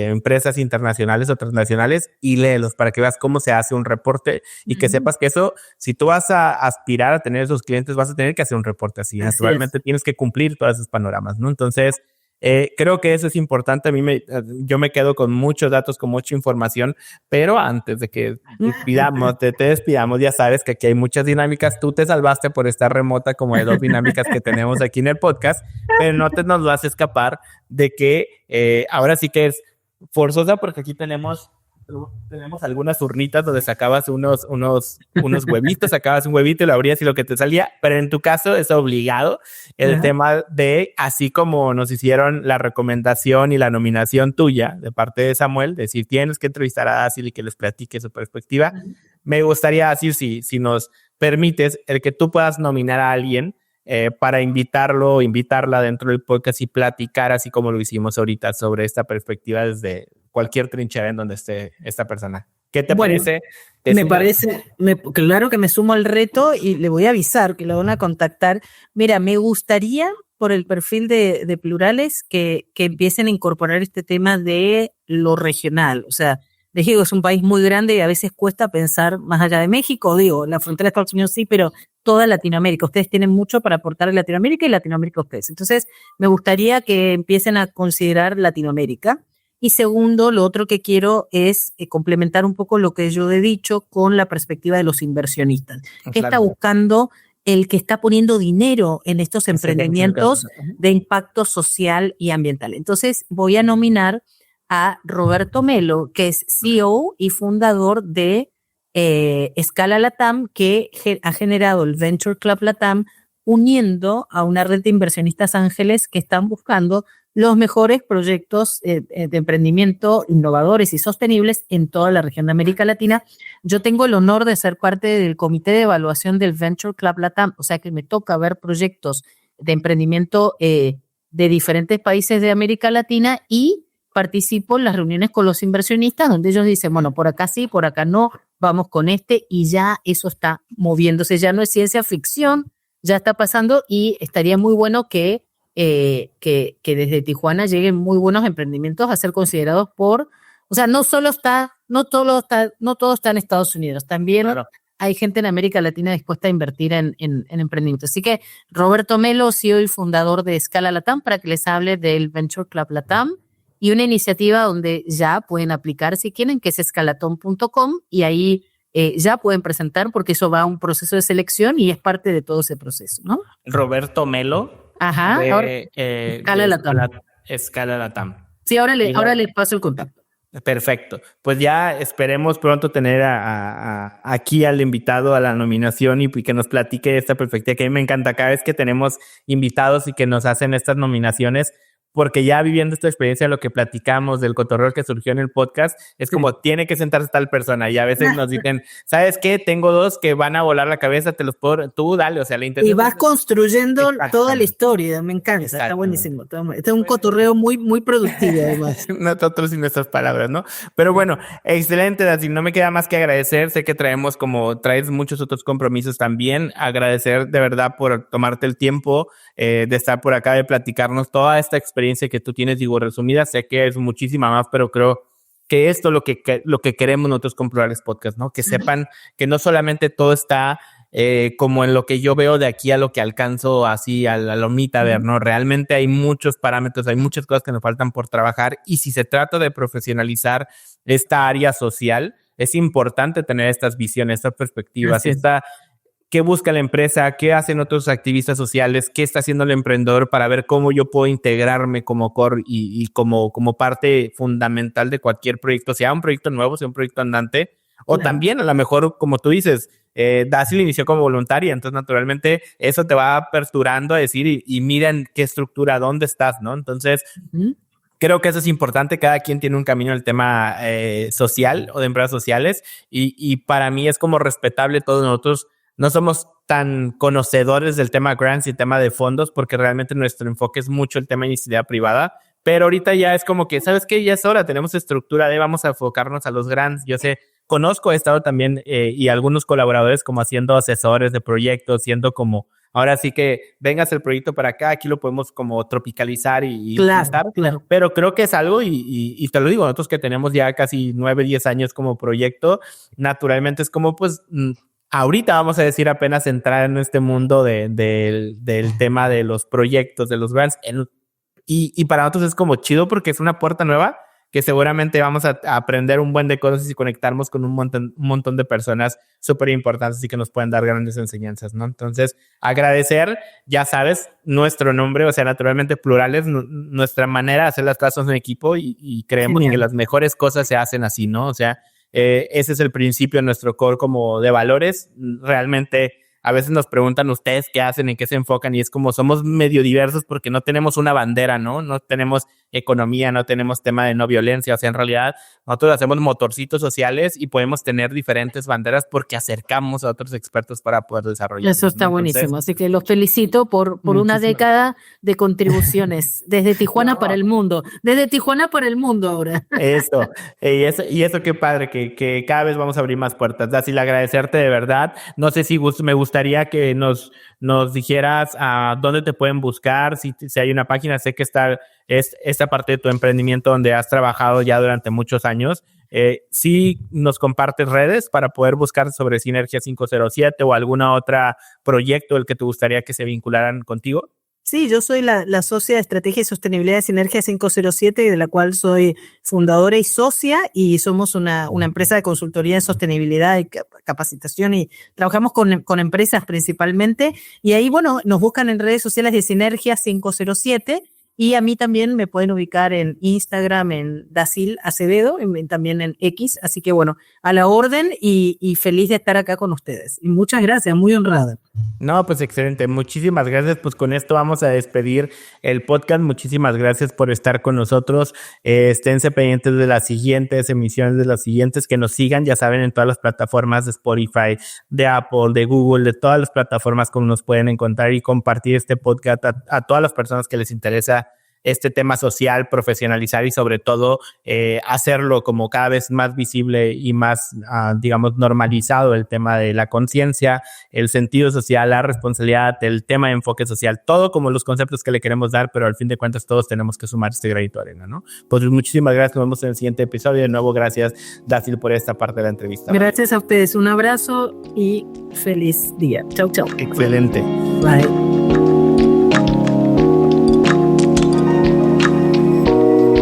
empresas internacionales o transnacionales y léelos para que veas cómo se hace un reporte y que sepas que eso, si tú vas a aspirar a tener esos clientes, vas a tener que hacer un reporte así. Naturalmente tienes que cumplir todos esos panoramas, ¿no? Entonces, creo que eso es importante. Yo me quedo con muchos datos, con mucha información, pero antes de que te despidamos, ya sabes que aquí hay muchas dinámicas. Tú te salvaste por estar remota, como de 2 dinámicas que tenemos aquí en el podcast, pero no te nos vas a escapar de que ahora sí que es forzosa, porque aquí tenemos algunas urnitas donde sacabas unos huevitos, sacabas un huevito y lo abrías y lo que te salía, pero en tu caso es obligado el tema de, así como nos hicieron la recomendación y la nominación tuya de parte de Samuel, decir, tienes que entrevistar a Asil y que les platique su perspectiva. Me gustaría decir, si nos permites, el que tú puedas nominar a alguien para invitarlo o invitarla dentro del podcast y platicar, así como lo hicimos ahorita, sobre esta perspectiva desde cualquier trinchera en donde esté esta persona. ¿Qué te parece? Claro que me sumo al reto y le voy a avisar que lo van a contactar. Mira, me gustaría, por el perfil de Plurales, que empiecen a incorporar este tema de lo regional. O sea, México es un país muy grande y a veces cuesta pensar más allá de México. Digo, la frontera de Estados Unidos sí, pero toda Latinoamérica. Ustedes tienen mucho para aportar a Latinoamérica y Latinoamérica a ustedes. Entonces, me gustaría que empiecen a considerar Latinoamérica. Y segundo, lo otro que quiero es complementar un poco lo que yo he dicho con la perspectiva de los inversionistas. ¿Qué está buscando el que está poniendo dinero en estos emprendimientos de impacto social y ambiental? Entonces, voy a nominar a Roberto Melo, que es CEO y fundador de Scala Latam, que ha generado el Venture Club Latam, uniendo a una red de inversionistas ángeles que están buscando los mejores proyectos de emprendimiento innovadores y sostenibles en toda la región de América Latina. Yo tengo el honor de ser parte del comité de evaluación del Venture Club Latam, o sea que me toca ver proyectos de emprendimiento de diferentes países de América Latina y participo en las reuniones con los inversionistas donde ellos dicen, bueno, por acá sí, por acá no, vamos con este, y ya eso está moviéndose, ya no es ciencia ficción, ya está pasando, y estaría muy bueno que desde Tijuana lleguen muy buenos emprendimientos a ser considerados o sea, no todo está en Estados Unidos, también hay gente en América Latina dispuesta a invertir en emprendimientos. Así que Roberto Melo, CEO y fundador de Scala Latam, para que les hable del Venture Club Latam y una iniciativa donde ya pueden aplicar si quieren, que es escalaton.com, y ahí ya pueden presentar, porque eso va a un proceso de selección y es parte de todo ese proceso, ¿no? Roberto Melo. Ajá, ahora Escala Latam. Escala Latam. Sí, ahora les paso el contacto. Perfecto. Pues ya esperemos pronto tener aquí al invitado a la nominación y que nos platique esta perspectiva, que a mí me encanta cada vez que tenemos invitados y que nos hacen estas nominaciones, porque ya viviendo esta experiencia, lo que platicamos del cotorreo que surgió en el podcast, es como tiene que sentarse tal persona y a veces nos dicen, ¿sabes qué? Tengo dos que van a volar la cabeza, te los puedo, tú dale, o sea, la intención. Y vas construyendo toda la historia, me encanta, está buenísimo. Este es un cotorreo muy, muy productivo además. Nosotros y nuestras palabras, ¿no? Pero bueno, excelente, Daciel, no me queda más que agradecer, sé que traes muchos otros compromisos también, agradecer de verdad por tomarte el tiempo de estar por acá, de platicarnos toda esta experiencia que tú tienes, digo, resumida, sé que es muchísima más, pero creo que esto es lo que queremos nosotros con Plurales Podcast, ¿no? Que sepan que no solamente todo está como en lo que yo veo de aquí a lo que alcanzo así a la lomita, a ver, ¿no? Realmente hay muchos parámetros, hay muchas cosas que nos faltan por trabajar y si se trata de profesionalizar esta área social, es importante tener estas visiones, estas perspectivas, ¿qué busca la empresa? ¿Qué hacen otros activistas sociales? ¿Qué está haciendo el emprendedor para ver cómo yo puedo integrarme como core y como parte fundamental de cualquier proyecto, sea un proyecto nuevo, sea un proyecto andante, o también a lo mejor, como tú dices, Daciel inició como voluntaria, entonces naturalmente eso te va aperturando a decir y miren qué estructura, dónde estás, ¿no? Entonces, creo que eso es importante. Cada quien tiene un camino en el tema social o de empresas sociales y para mí es como respetable todos nosotros. No somos tan conocedores del tema grants y el tema de fondos porque realmente nuestro enfoque es mucho el tema de iniciativa privada, pero ahorita ya es como que, ¿sabes qué? Ya es hora, tenemos estructura de vamos a enfocarnos a los grants. Yo sé, he estado también y algunos colaboradores como haciendo asesores de proyectos, siendo como, ahora sí que vengas el proyecto para acá, aquí lo podemos como tropicalizar y claro. Pero creo que es algo y te lo digo, nosotros que tenemos ya casi 9, 10 años como proyecto, naturalmente es como pues... Ahorita vamos a decir apenas entrar en este mundo del tema de los proyectos, de los grants. Y para nosotros es como chido porque es una puerta nueva que seguramente vamos a aprender un buen de cosas y conectarnos con un montón de personas súper importantes y que nos pueden dar grandes enseñanzas, ¿no? Entonces, agradecer, ya sabes, nuestro nombre, o sea, naturalmente Plurales, nuestra manera de hacer las cosas en equipo y creemos que las mejores cosas se hacen así, ¿no? O sea, ese es el principio de nuestro core como de valores. Realmente a veces nos preguntan ustedes qué hacen, en qué se enfocan y es como somos medio diversos porque no tenemos una bandera, ¿no? No tenemos economía, no tenemos tema de no violencia, o sea, en realidad nosotros hacemos motorcitos sociales y podemos tener diferentes banderas porque acercamos a otros expertos para poder desarrollar. Eso está buenísimo, así que los felicito por una década de contribuciones desde Tijuana para el mundo, ahora. Eso, y eso qué padre, que cada vez vamos a abrir más puertas. Daciel, agradecerte de verdad. No sé si me gustaría que nos dijeras a dónde te pueden buscar, si hay una página, sé que está esta parte de tu emprendimiento donde has trabajado ya durante muchos años. Si nos compartes redes para poder buscar sobre Sinergia 507 o alguna otra proyecto del que te gustaría que se vincularan contigo. Sí, yo soy la socia de Estrategia y Sostenibilidad de Sinergia 507, de la cual soy fundadora y socia, y somos una empresa de consultoría en sostenibilidad y capacitación, y trabajamos con empresas principalmente, y ahí, bueno, nos buscan en redes sociales de Sinergia 507, y a mí también me pueden ubicar en Instagram, en Daciel Acevedo, también en X, así que bueno, a la orden y feliz de estar acá con ustedes. Y muchas gracias, muy honrada. No, pues excelente, muchísimas gracias, pues con esto vamos a despedir el podcast, muchísimas gracias por estar con nosotros, esténse pendientes de las siguientes emisiones, de las siguientes, que nos sigan, ya saben, en todas las plataformas de Spotify, de Apple, de Google, de todas las plataformas como nos pueden encontrar y compartir este podcast a todas las personas que les interesa este tema social, profesionalizar y sobre todo hacerlo como cada vez más visible y más, digamos, normalizado el tema de la conciencia, el sentido social, la responsabilidad, el tema de enfoque social, todo como los conceptos que le queremos dar, pero al fin de cuentas todos tenemos que sumar este granito de arena, ¿no? Pues muchísimas gracias, nos vemos en el siguiente episodio. De nuevo, gracias, Daciel, por esta parte de la entrevista. Gracias a ustedes, un abrazo y feliz día. Chau, chau. Excelente. Bye.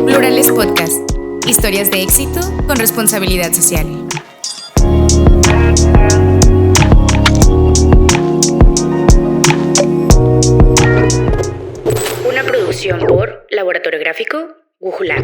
Plurales Podcast. Historias de éxito con responsabilidad social. Producción por Laboratorio Gráfico Gujulá.